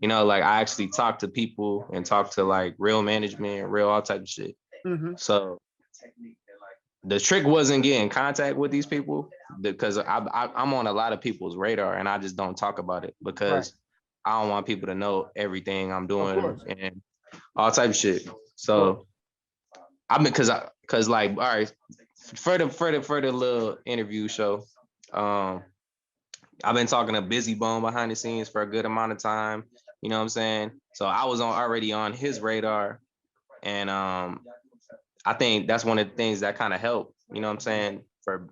S1: like I actually talked to people and talked to like real management, real all type of shit. So the trick wasn't getting in contact with these people, because I'm on a lot of people's radar and I just don't talk about it because I don't want people to know everything I'm doing and all type of shit. So I've been, cause like, all right, for the little interview show, I've been talking to Busy Bone behind the scenes for a good amount of time. You know what I'm saying? So I was already on his radar, and I think that's one of the things that kind of helped. You know what I'm saying, for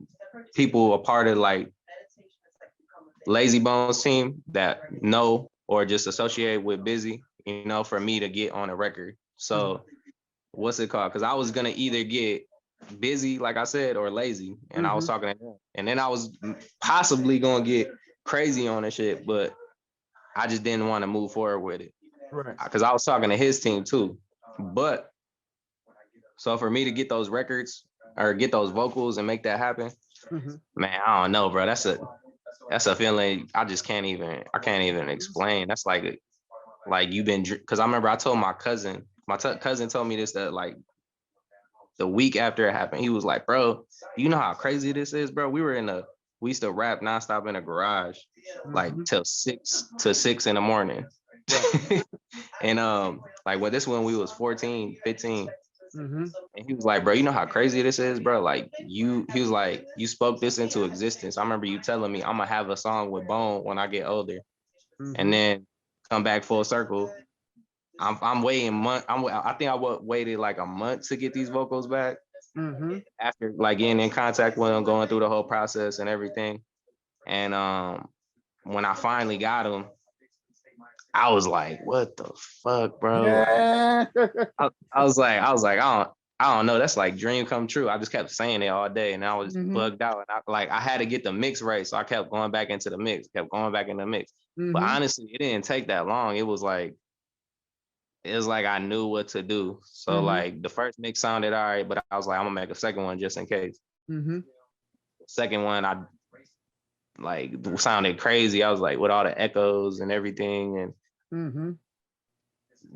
S1: people a part of like Lazy Bone's team that know or just associate with Busy. You know, for me to get on a record. So what's it called? Because I was gonna either get Busy, like I said, or Lazy, and I was talking to him, and then I was possibly gonna get Crazy on the shit, but I just didn't want to move forward with it, because I was talking to his team too. But so for me to get those records or get those vocals and make that happen, man, I don't know, bro. That's a feeling I can't even explain. That's like like you've been, because I remember I told my cousin, cousin told me this, that like the week after it happened, he was like, bro, you know how crazy this is, bro? We used to rap nonstop in a garage, like till 6 in the morning. Right. And like when we was 14, 15. And he was like, bro, you know how crazy this is, bro? Like he was like, you spoke this into existence. I remember you telling me I'm gonna have a song with Bone when I get older. And then come back full circle. I'm waiting I think I waited like a month to get these vocals back. After like getting in contact with them, going through the whole process and everything. And when I finally got them, I was like, what the fuck, bro? Yeah. I was like, I don't know. That's like dream come true. I just kept saying it all day and I was bugged out. And I had to get the mix right. So I kept going back into the mix, But honestly, it didn't take that long. It was like I knew what to do. So like the first mix sounded all right, but I was like, I'm gonna make a second one just in case. The second one, I like sounded crazy. I was like with all the echoes and everything, and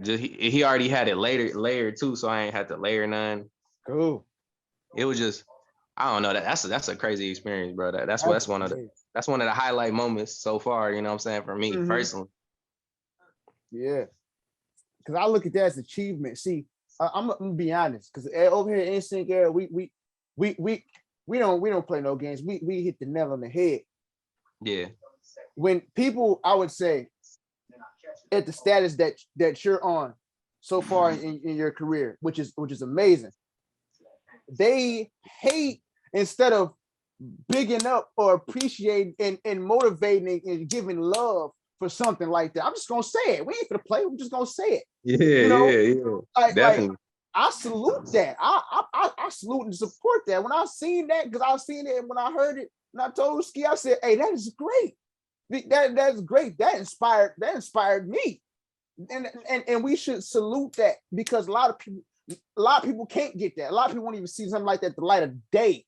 S1: just he already had it layered too, so I ain't had to layer none. Cool. It was just, I don't know, that's a crazy experience, bro. That's one of the highlight moments so far. You know what I'm saying, for me personally.
S2: Yeah, because I look at that as achievement. See, I'm gonna be honest, because over here in Synch era, we don't play no games. We hit the nail on the head.
S1: Yeah.
S2: When people, I would say, at the status that you're on so far in your career, which is amazing, they hate instead of bigging up or appreciating and motivating and giving love for something like that. I'm just gonna say it. We ain't gonna play. We're just gonna say it.
S1: Yeah, you know? Yeah. Definitely.
S2: Like, I salute that. I salute and support that. When I seen that, because I seen it, and when I heard it, and I told Ski, I said, "Hey, that is great. That's great. That inspired me." And we should salute that, because a lot of people can't get that. A lot of people won't even see something like that the light of day,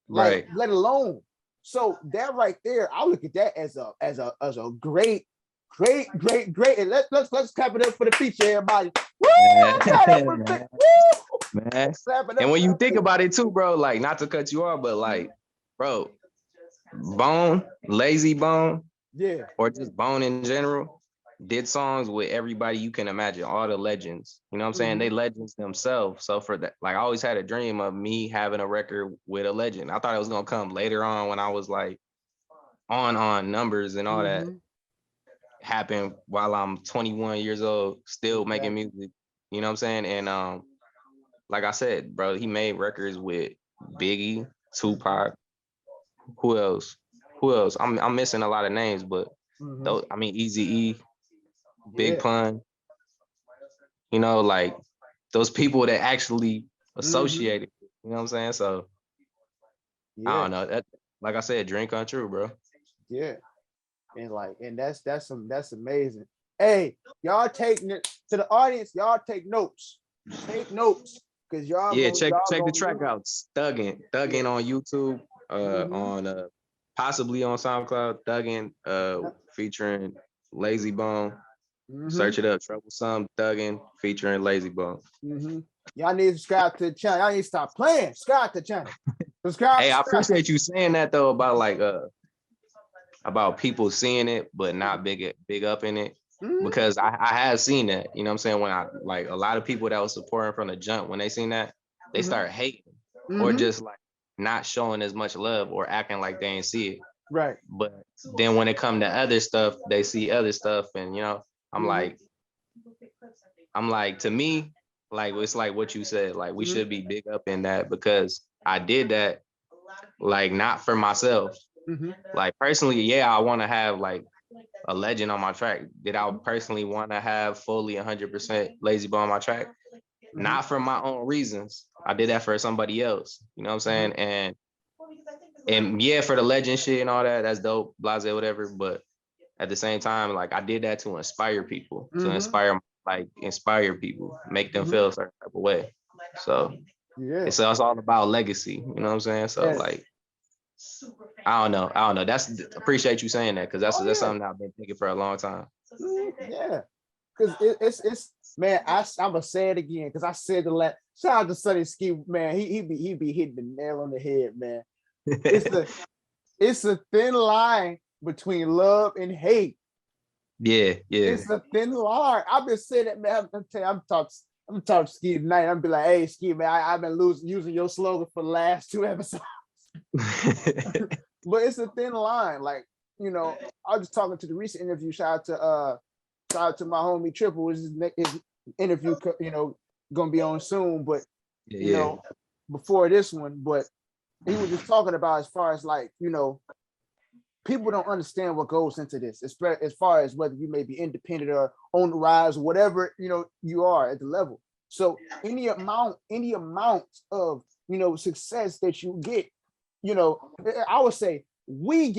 S2: like, right, let alone. So that right there, I look at that as a great. And let's clap it up for the feature, everybody. Woo!
S1: Man. And when you think about it too, bro, like, not to cut you off, but like, bro, Bone, Lazy Bone,
S2: yeah,
S1: or just Bone in general, did songs with everybody you can imagine, all the legends. You know what I'm saying? They legends themselves. So for that, like, I always had a dream of me having a record with a legend. I thought it was gonna come later on when I was like on numbers and all that. Happened while I'm 21 years old, still making music. You know what I'm saying? And like I said, bro, he made records with Biggie, Tupac. Who else? I'm missing a lot of names, but those, I mean, Eazy-E, Big Pun. You know, like those people that actually associated. You know what I'm saying? So I don't know. That, like I said, dream come true, bro.
S2: Yeah. And that's amazing. Hey, y'all take to the audience, y'all take notes. Take notes, because y'all
S1: check the track out. Thuggin on YouTube, on possibly on SoundCloud. Thuggin featuring Lazy Bone. Search it up. Troublesome Thuggin featuring Lazy Bone.
S2: Y'all need to subscribe to the channel. Y'all need to stop playing. Subscribe to the channel. Subscribe.
S1: Hey, I appreciate you saying that though, about people seeing it but not big up in it, because I have seen that. You know what I'm saying? When I, like, a lot of people that was supporting from the jump, when they seen that, they start hating or just like not showing as much love or acting like they ain't see it.
S2: Right.
S1: But then when it come to other stuff, they see other stuff, and you know, I'm like, to me, like, it's like what you said, like, we should be big up in that, because I did that, like, not for myself. Like, personally, yeah, I want to have like a legend on my track. Did I personally want to have fully 100% Lazy Bone on my track? Not for my own reasons. I did that for somebody else. You know what I'm saying? And yeah, for the legend shit and all that, that's dope, blase, whatever. But at the same time, like, I did that to inspire people, inspire people, make them feel a certain type of way. So it's all about legacy. You know what I'm saying? So like, I don't know. That's, appreciate you saying that, because that's something I've been thinking for a long time.
S2: Yeah, because it's man, I'm gonna say it again because I said the last. Shout out to Sonny Ski, man. He be hitting the nail on the head, man. It's a thin line between love and hate.
S1: Yeah.
S2: It's a thin line. I've been saying that, man. I'm talking to Ski tonight. I'm be like, hey, Ski, man, I've been using your slogan for the last 2 episodes. But it's a thin line. Like, you know, I was just talking to the recent interview. Shout out to my homie Triple, which is his interview, you know, gonna be on soon. But you know, before this one, but he was just talking about as far as like, you know, people don't understand what goes into this, as far as whether you may be independent or on the rise, or whatever, you know, you are at the level. So any amount of, you know, success that you get, you know, I would say we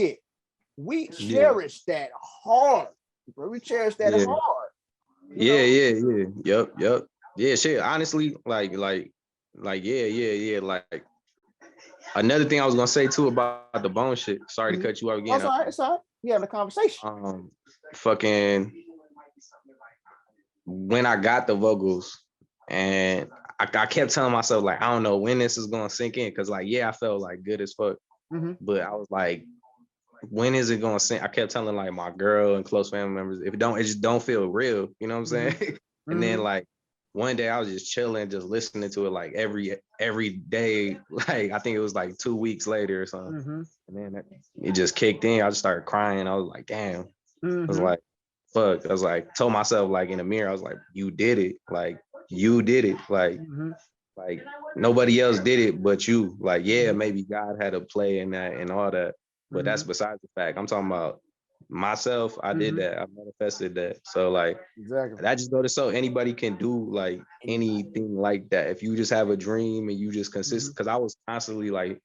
S2: cherish that hard, bro. We cherish that hard.
S1: Yep. Yeah, shit. Honestly, like, yeah. Like, another thing I was gonna say too about the bone shit. Sorry to cut you off again.
S2: It's all right. We having a conversation.
S1: Fucking when I got the vocals, and I kept telling myself like, I don't know when this is gonna sink in, because like, yeah, I felt like good as fuck, but I was like, when is it gonna sink? I kept telling like my girl and close family members, if it just don't feel real, you know what I'm saying? And then like one day I was just chilling, just listening to it like every day. Like I think it was like 2 weeks later or something. And then it just kicked in. I just started crying. I was like, damn. I was like, fuck. I was like, told myself like in the mirror, I was like, you did it. Like you did it. Like nobody else did it but you. Like, yeah, maybe God had a play in that and all that, but that's besides the fact. I'm talking about myself. I did that. I manifested that. So like, that just go to show anybody can do like anything like that. If you just have a dream and you just consistent, because I was constantly like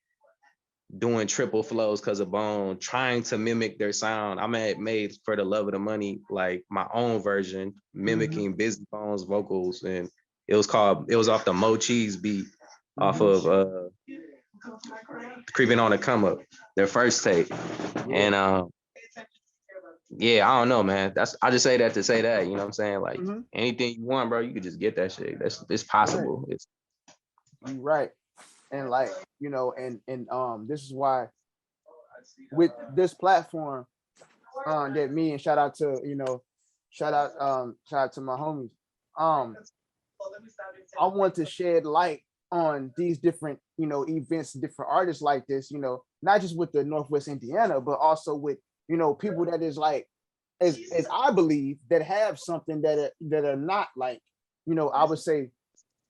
S1: doing triple flows because of Bone, trying to mimic their sound. I made For the Love of the Money like my own version, mimicking Busy Bone's vocals, and it was off the Mo Cheese beat off of Creeping on the Come Up, their first tape. And yeah, I don't know, man. I just say that to say that, you know what I'm saying? Like anything you want, bro, you could just get that shit. It's possible.
S2: You're right. And like, you know, and this is why with this platform that me and shout out to my homies. I want to shed light on these different, you know, events, different artists like this, you know, not just with the Northwest Indiana, but also with, you know, people that is like, as I believe, that have something that are not like, you know, I would say,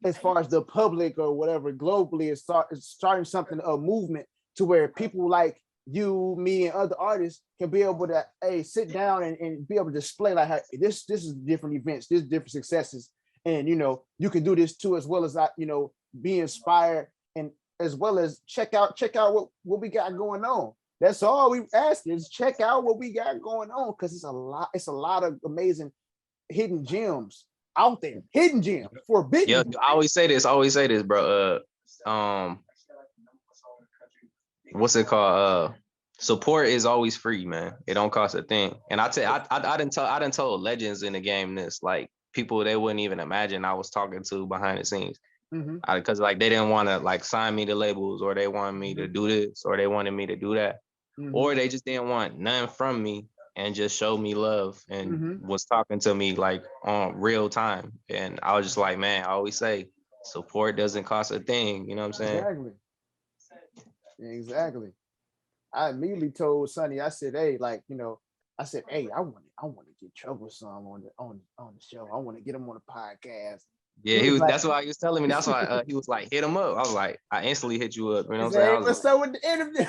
S2: as far as the public or whatever globally is starting something, a movement to where people like you, me, and other artists can be able to sit down and be able to display like, hey, this is different events, this different successes, and you know, you can do this too, as well as you know, be inspired, and as well as check out what we got going on. That's all we ask is check out what we got going on, because it's a lot of amazing hidden gems out there, hidden gems, forbidden.
S1: Yeah, I always say this, bro. What's it called? Support is always free, man. It don't cost a thing. And I done told legends in the game this, like people they wouldn't even imagine I was talking to behind the scenes. Because like they didn't want to like sign me to labels, or they wanted me to do this, or they wanted me to do that, or they just didn't want nothing from me and just showed me love and was talking to me like on real time. And I was just like, man, I always say support doesn't cost a thing. You know what I'm saying?
S2: Exactly. I immediately told Sonny, I said, hey, like, you know, I said, hey, I want to get Troublesome on the show. I want to get him on the podcast.
S1: Yeah, he was like, that's why he was telling me. That's why he was like, hit him up. I was like, I instantly hit you up. You know what I'm saying?
S2: What's up with the interview?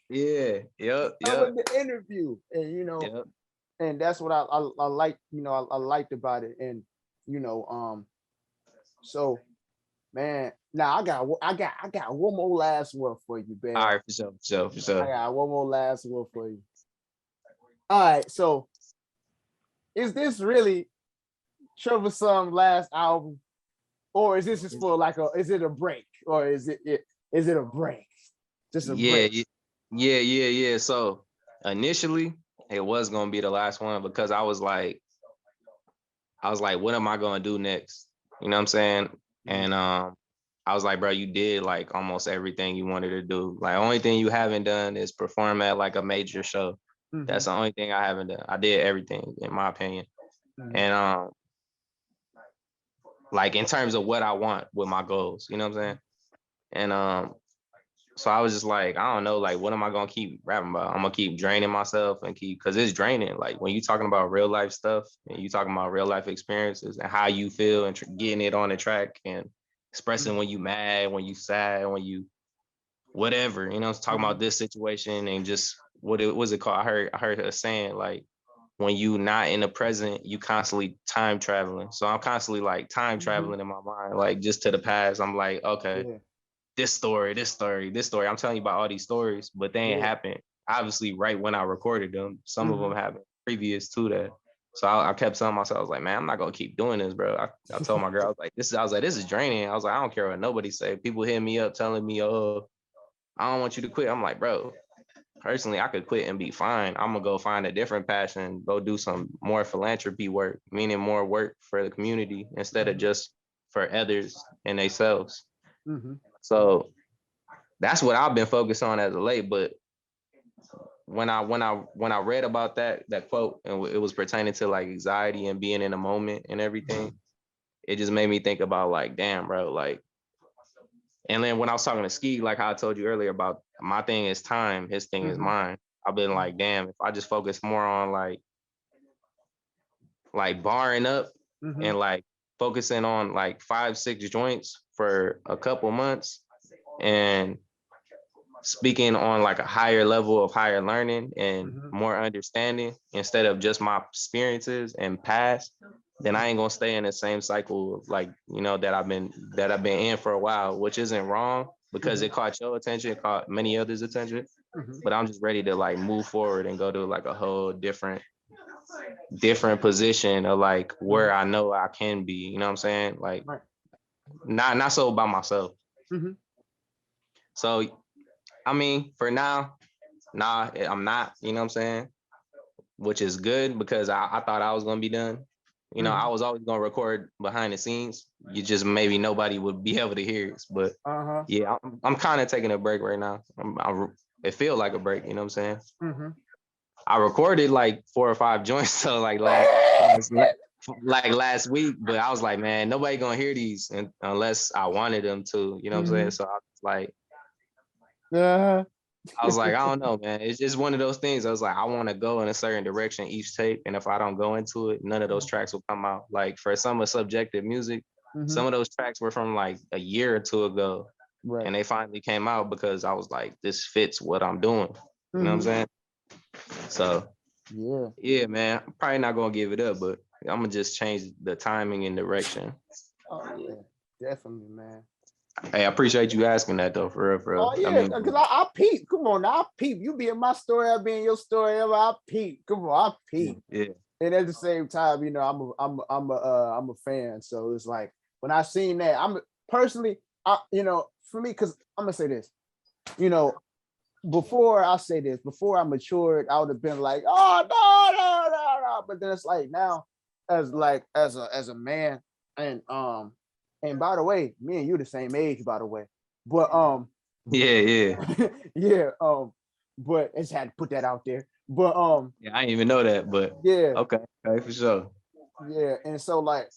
S1: Yep.
S2: With the interview, and you know, and that's what I like. You know, I liked about it, and you know, so, man, now I got one more last one for you, man.
S1: All right, for sure.
S2: I got one more last one for you. All right, so is this really Troublesome last album, or is this just for like is it a break, or is it a break? Just a break.
S1: Yeah. So initially it was gonna be the last one, because I was like, I was like, what am I gonna do next? You know what I'm saying? And I was like, bro, you did like almost everything you wanted to do. Like, only thing you haven't done is perform at like a major show. That's the only thing I haven't done. I did everything, in my opinion. And like in terms of what I want with my goals, you know what I'm saying? And so I was just like, I don't know, like, what am I gonna keep rapping about? I'm gonna keep draining myself and because it's draining. Like when you talking about real life stuff and you talking about real life experiences and how you feel and getting it on the track and expressing when you mad, when you sad, when you whatever, you know, talking about this situation and just what it was it called? I heard her saying like when you not in the present, you constantly time traveling. So I'm constantly like time traveling in my mind, like just to the past. I'm like, okay, this story. I'm telling you about all these stories, but they ain't happened obviously right when I recorded them. Some of them happened previous to that. So I kept telling myself, I was like, man, I'm not gonna keep doing this, bro. I told my girl, I was like, this is draining. I was like, I don't care what nobody say. People hit me up telling me, oh, I don't want you to quit. I'm like, bro, personally, I could quit and be fine. I'm gonna go find a different passion, go do some more philanthropy work, meaning more work for the community instead of just for others and themselves. So that's what I've been focused on as of late. But when I read about that quote and it was pertaining to like anxiety and being in the moment and everything, it just made me think about like, damn, bro, like. And then when I was talking to Ski, like how I told you earlier about my thing is time, his thing is mine. I've been like, damn, if I just focus more on like barring up and like focusing on like 5-6 joints for a couple months and speaking on like a higher level of higher learning and more understanding instead of just my experiences and past, then I ain't gonna stay in the same cycle of like, you know, that I've been in for a while, which isn't wrong because it caught your attention, it caught many others' attention. But I'm just ready to like move forward and go to like a whole different position of like where I know I can be, you know what I'm saying? Like not so by myself. So I mean, for now, nah, I'm not, you know what I'm saying? Which is good because I thought I was gonna be done. You know, I was always gonna record behind the scenes. You just maybe nobody would be able to hear it. But yeah, I'm kind of taking a break right now. It feels like a break, you know what I'm saying? I recorded like 4 or 5 joints, so like last week, but I was like, man, nobody gonna hear these unless I wanted them to, you know what I'm saying? So I was like, I was like, I don't know, man. It's just one of those things. I was like, I want to go in a certain direction each tape, and if I don't go into it, none of those tracks will come out. Like for some of Subjective Music, some of those tracks were from like a year or two ago, and they finally came out because I was like, this fits what I'm doing. You know what I'm saying? So yeah, man. I'm probably not gonna give it up, but I'm gonna just change the timing and direction.
S2: Oh yeah, definitely, man.
S1: Hey, I appreciate you asking that though, for real, for real.
S2: Oh yeah, because I peep. Come on, now I peep. You be in my story, I be in your story. I peep. Come on, I peep.
S1: Yeah.
S2: And at the same time, you know, I'm a fan. So it's like when I seen that, I'm personally, you know, for me, because I'm gonna say this, you know, before I matured, I would have been like, oh no. But then it's like now, as a man, and by the way, me and you the same age, by the way. But
S1: yeah.
S2: yeah, but I just had to put that out there. But
S1: yeah, I didn't even know that, but
S2: yeah,
S1: okay, for sure.
S2: Yeah, and so like,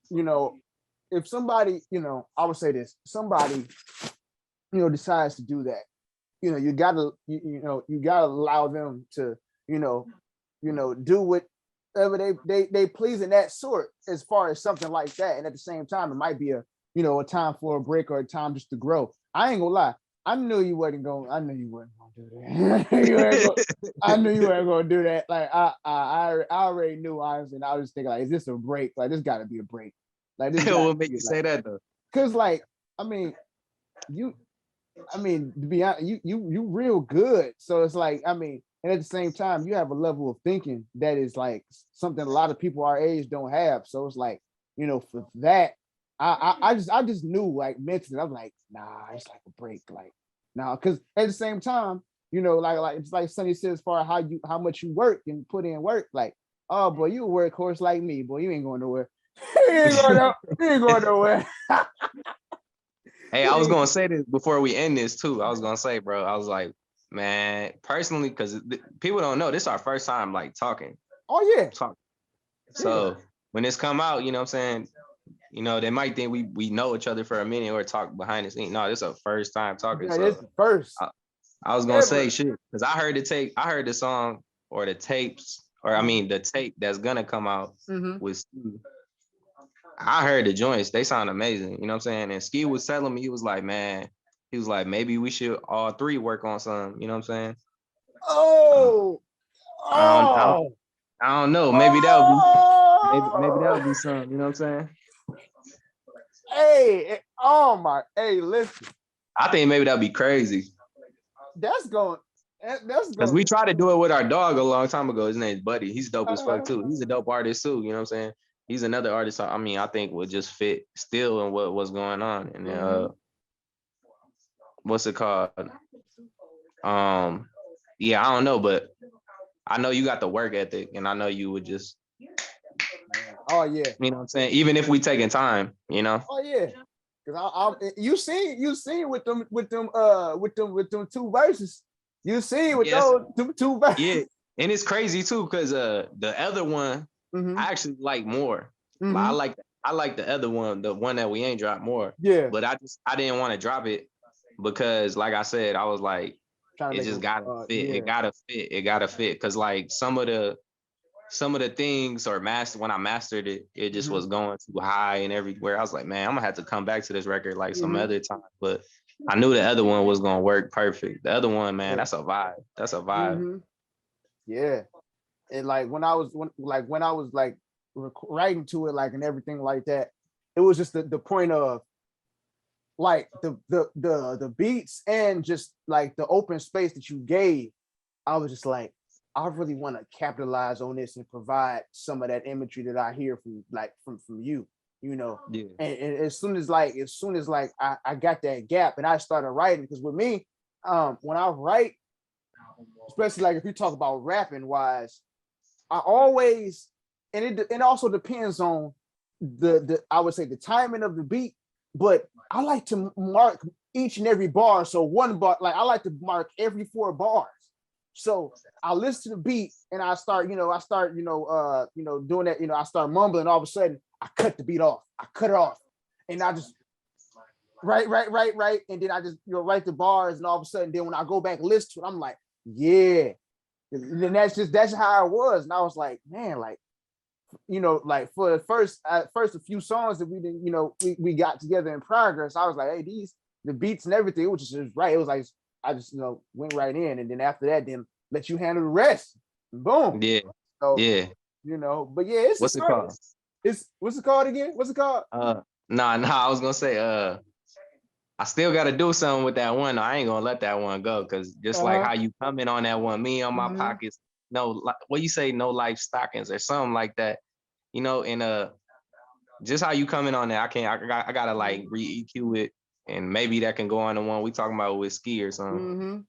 S2: you know, if somebody, you know, I would say this, somebody, you know, decides to do that, you know, you gotta allow them to, you know, do whatever they please in that sort, as far as something like that. And at the same time, it might be a, you know, a time for a break or a time just to grow. I ain't gonna lie. I knew you wasn't gonna do that. I knew you weren't gonna do that. Like I already knew, honestly, and I was just thinking, like, is this a break? Like, this gotta be a break. Like, this
S1: what make you say that though?
S2: Cause like, I mean, to be honest, you real good. So it's like, I mean, and at the same time, you have a level of thinking that is like something a lot of people our age don't have. So it's like, you know, for that, I just knew, like, mentally, I'm like, nah, it's like a break, like, nah, because at the same time, you know, like it's like Sonny said, as far as how much you work and put in work, like, Oh boy, you a workhorse like me, boy. You ain't going nowhere. you ain't going nowhere.
S1: Hey, I was gonna say this before we end this too. I was gonna say, bro, I was like, man, personally, because people don't know this is our first time like talking.
S2: Oh yeah.
S1: So when this come out, you know what I'm saying? You know, they might think we know each other for a minute or talk behind the scenes. No, this is our first time talking.
S2: Yeah,
S1: so
S2: this is first.
S1: I was gonna say shit because I heard the song or the tapes, or I mean the tape that's gonna come out with Ski. I heard the joints, they sound amazing, you know what I'm saying? And Ski was telling me, he was like, man, he was like, maybe we should all three work on something, you know what I'm saying? I don't know. Maybe that would be something, you know what I'm saying?
S2: Hey, listen.
S1: I think maybe that'd be crazy.
S2: That's going.
S1: Because we tried to do it with our dog a long time ago. His name's Buddy. He's dope as fuck too. He's a dope artist too. You know what I'm saying? He's another artist. I mean, I think would just fit still in what's going on. And then, what's it called? Yeah, I don't know, but I know you got the work ethic, and I know you would just.
S2: Oh yeah.
S1: You know what I'm saying? Even if we taking time, you know.
S2: Oh yeah. Cause you seen with them two verses. You see with those two verses.
S1: Yeah, and it's crazy too, because the other one I actually like more. Like, I like the other one, the one that we ain't dropped more.
S2: Yeah.
S1: But I didn't want to drop it because, like I said, I was like, it just gotta fit. Yeah. It gotta fit. Cause like some of the things or when I mastered it, it just was going too high and everywhere. I was like, man, I'm gonna have to come back to this record like some other time. But I knew the other one was gonna work perfect. The other one, man, that's a vibe. That's a vibe.
S2: Yeah. And like when I was writing to it, like, and everything like that, it was just the point of like the beats and just like the open space that you gave. I was just like, I really want to capitalize on this and provide some of that imagery that I hear from you, you know.
S1: Yeah.
S2: And as soon as I got that gap and I started writing, because with me, when I write, especially like if you talk about rapping wise, I always, and it also depends on the I would say the timing of the beat, but I like to mark each and every bar. So one bar, like I like to mark every 4 bars. So I listen to the beat and I start doing that, I start mumbling, all of a sudden I cut the beat off. I cut it off. And I just right. And then I just write the bars, and all of a sudden then when I go back and listen to it, I'm like, yeah. And then that's how it was. And I was like, man, like, like for the first a few songs that we didn't, we got together in progress, I was like, hey, the beats and everything, it was just right. It was like I just went right in, and then after that, then let you handle the rest. Boom.
S1: Yeah.
S2: So,
S1: yeah.
S2: But yeah, it's
S1: what's it called?
S2: What's it called again? What's it called?
S1: Nah, I was gonna say I still gotta do something with that one. I ain't gonna let that one go, because just like how you come in on that one, me on my pockets, what you say, no life stockings or something like that, and just how you come in on that, I gotta like re-EQ it. And maybe that can go on the one we talking about with Ski or something.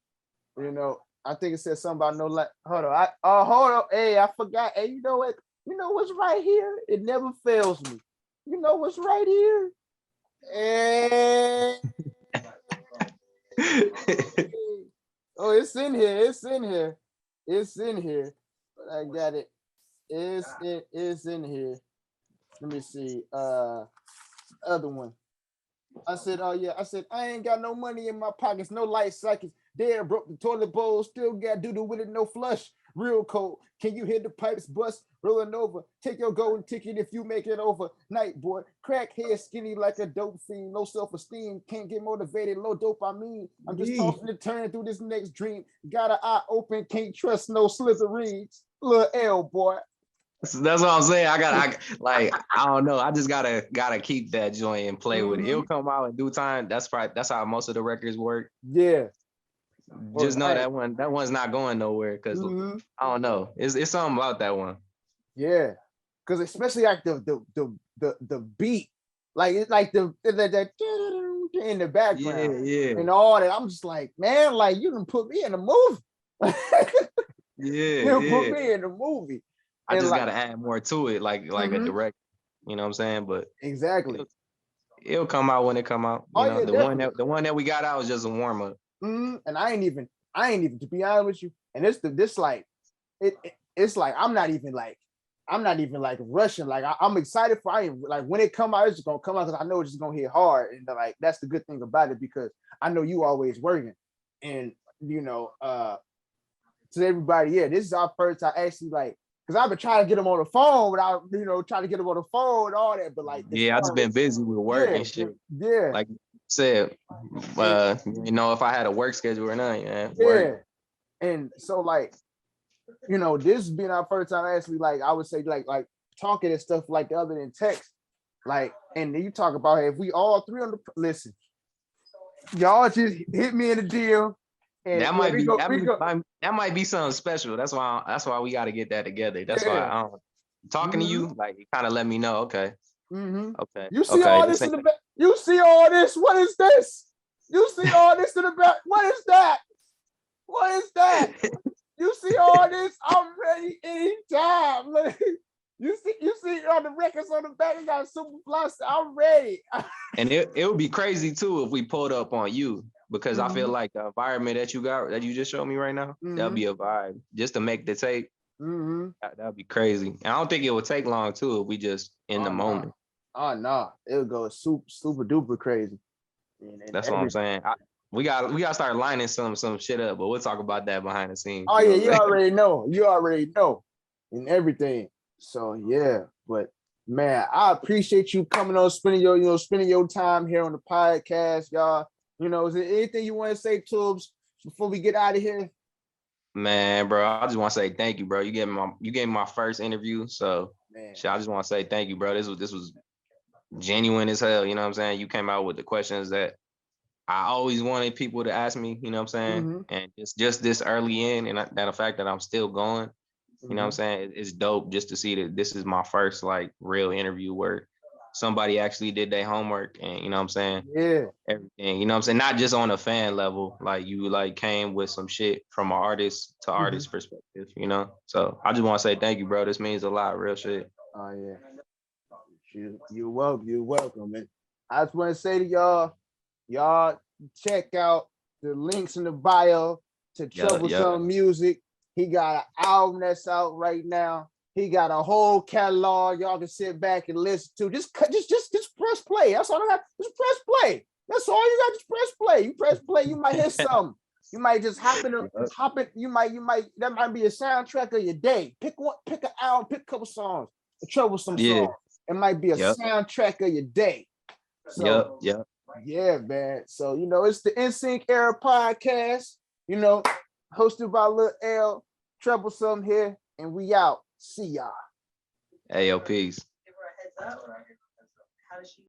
S2: I think it said something about no light. Hold on. Hold on. Hey, I forgot. Hey, you know what? You know what's right here? It never fails me. You know what's right here? Hey. Oh, it's in here. But I got it. It's in here. Let me see. Other one. I said, oh yeah. I said, I ain't got no money in my pockets, no light sockets. There, broke the toilet bowl, still got doo-doo with it, no flush. Real cold. Can you hear the pipes bust, rolling over? Take your golden ticket if you make it over. Night boy, crack hair, skinny like a dope fiend, low self-esteem, can't get motivated, low dopamine. I'm just tossing and turning through this next dream. Got an eye open, can't trust no slithereens. Little L boy.
S1: That's what I'm saying. I don't know. I just gotta keep that joint and play with it. It'll come out in due time. That's how most of the records work.
S2: Yeah.
S1: Just know that one's not going nowhere, because I don't know. It's something about that one.
S2: Yeah, because especially like the beat, like the in the background, and all that. I'm just like, man, like you can put me in a movie.
S1: You
S2: put me in a movie.
S1: I just gotta add more to it, like a direct, you know what I'm saying? But
S2: exactly.
S1: It'll come out when it come out. You know, the one that we got out was just a warm up.
S2: And I ain't even to be honest with you. And this like it's like I'm not even like rushing. Like I'm excited for like when it come out, it's just gonna come out because I know it's just gonna hit hard. And like that's the good thing about it because I know you always working. And you know, to everybody, this is our first time actually like. Because I've been trying to get him on the phone without, trying to get him on the phone and all that. But like,
S1: I just been busy with work and shit.
S2: Yeah.
S1: Like you said, if I had a work schedule or not, work.
S2: And so like, this being our first time actually, like I would say like talking and stuff like the other than text, like, and then you talk about if we all three on the listen, y'all just hit me in the deal. And
S1: that might be something special. That's why we got to get that together. That's why I'm talking to you. Like, you kind of let me know. Okay. Okay.
S2: You see all this in the back? You see all this? What is this? You see all this in the back? What is that? What is that? You see all this? I'm ready anytime. You see on the records on the back, it got super plus. I'm ready.
S1: And it would be crazy too if we pulled up on you. Because I feel like the environment that you just showed me right now, that'll be a vibe. Just to make the tape, that'd be crazy. And I don't think it would take long too if we just in the moment.
S2: Oh no, it'll go super duper crazy.
S1: That's what I'm saying. We got start lining some shit up, but we'll talk about that behind the scenes.
S2: Oh yeah, you already know, and everything. So yeah, but man, I appreciate you coming on, spending your time here on the podcast, y'all. Is there anything you want to say, Tubes, before we get out of here?
S1: Man, bro, I just want to say thank you, bro. You gave me my first interview, so I just want to say thank you, bro. This was genuine as hell. You know what I'm saying? You came out with the questions that I always wanted people to ask me. You know what I'm saying? And just this early in, and that the fact that I'm still going. You know what I'm saying? It's dope just to see that this is my first like real interview where somebody actually did their homework and you know what I'm saying?
S2: Yeah.
S1: Everything. You know what I'm saying? Not just on a fan level. Like you like came with some shit from an artist to artist perspective, So I just want to say thank you, bro. This means a lot, real shit.
S2: Oh yeah. You're welcome. You're welcome, man. I just want to say to y'all check out the links in the bio to Troublesome Music. He got an album that's out right now. He got a whole catalog y'all can sit back and listen to. Just press play. That's all I got. Just press play. That's all you got. Just press play. You press play, you might hit something. You might just hop in. You might. That might be a soundtrack of your day. Pick an album. Pick a couple songs. A Troublesome song. It might be a soundtrack of your day. So, yeah, man. So it's the NSYNC Era podcast. Hosted by Lil L, Troublesome here, and we out. See y'all.
S1: Hey, yo, peace.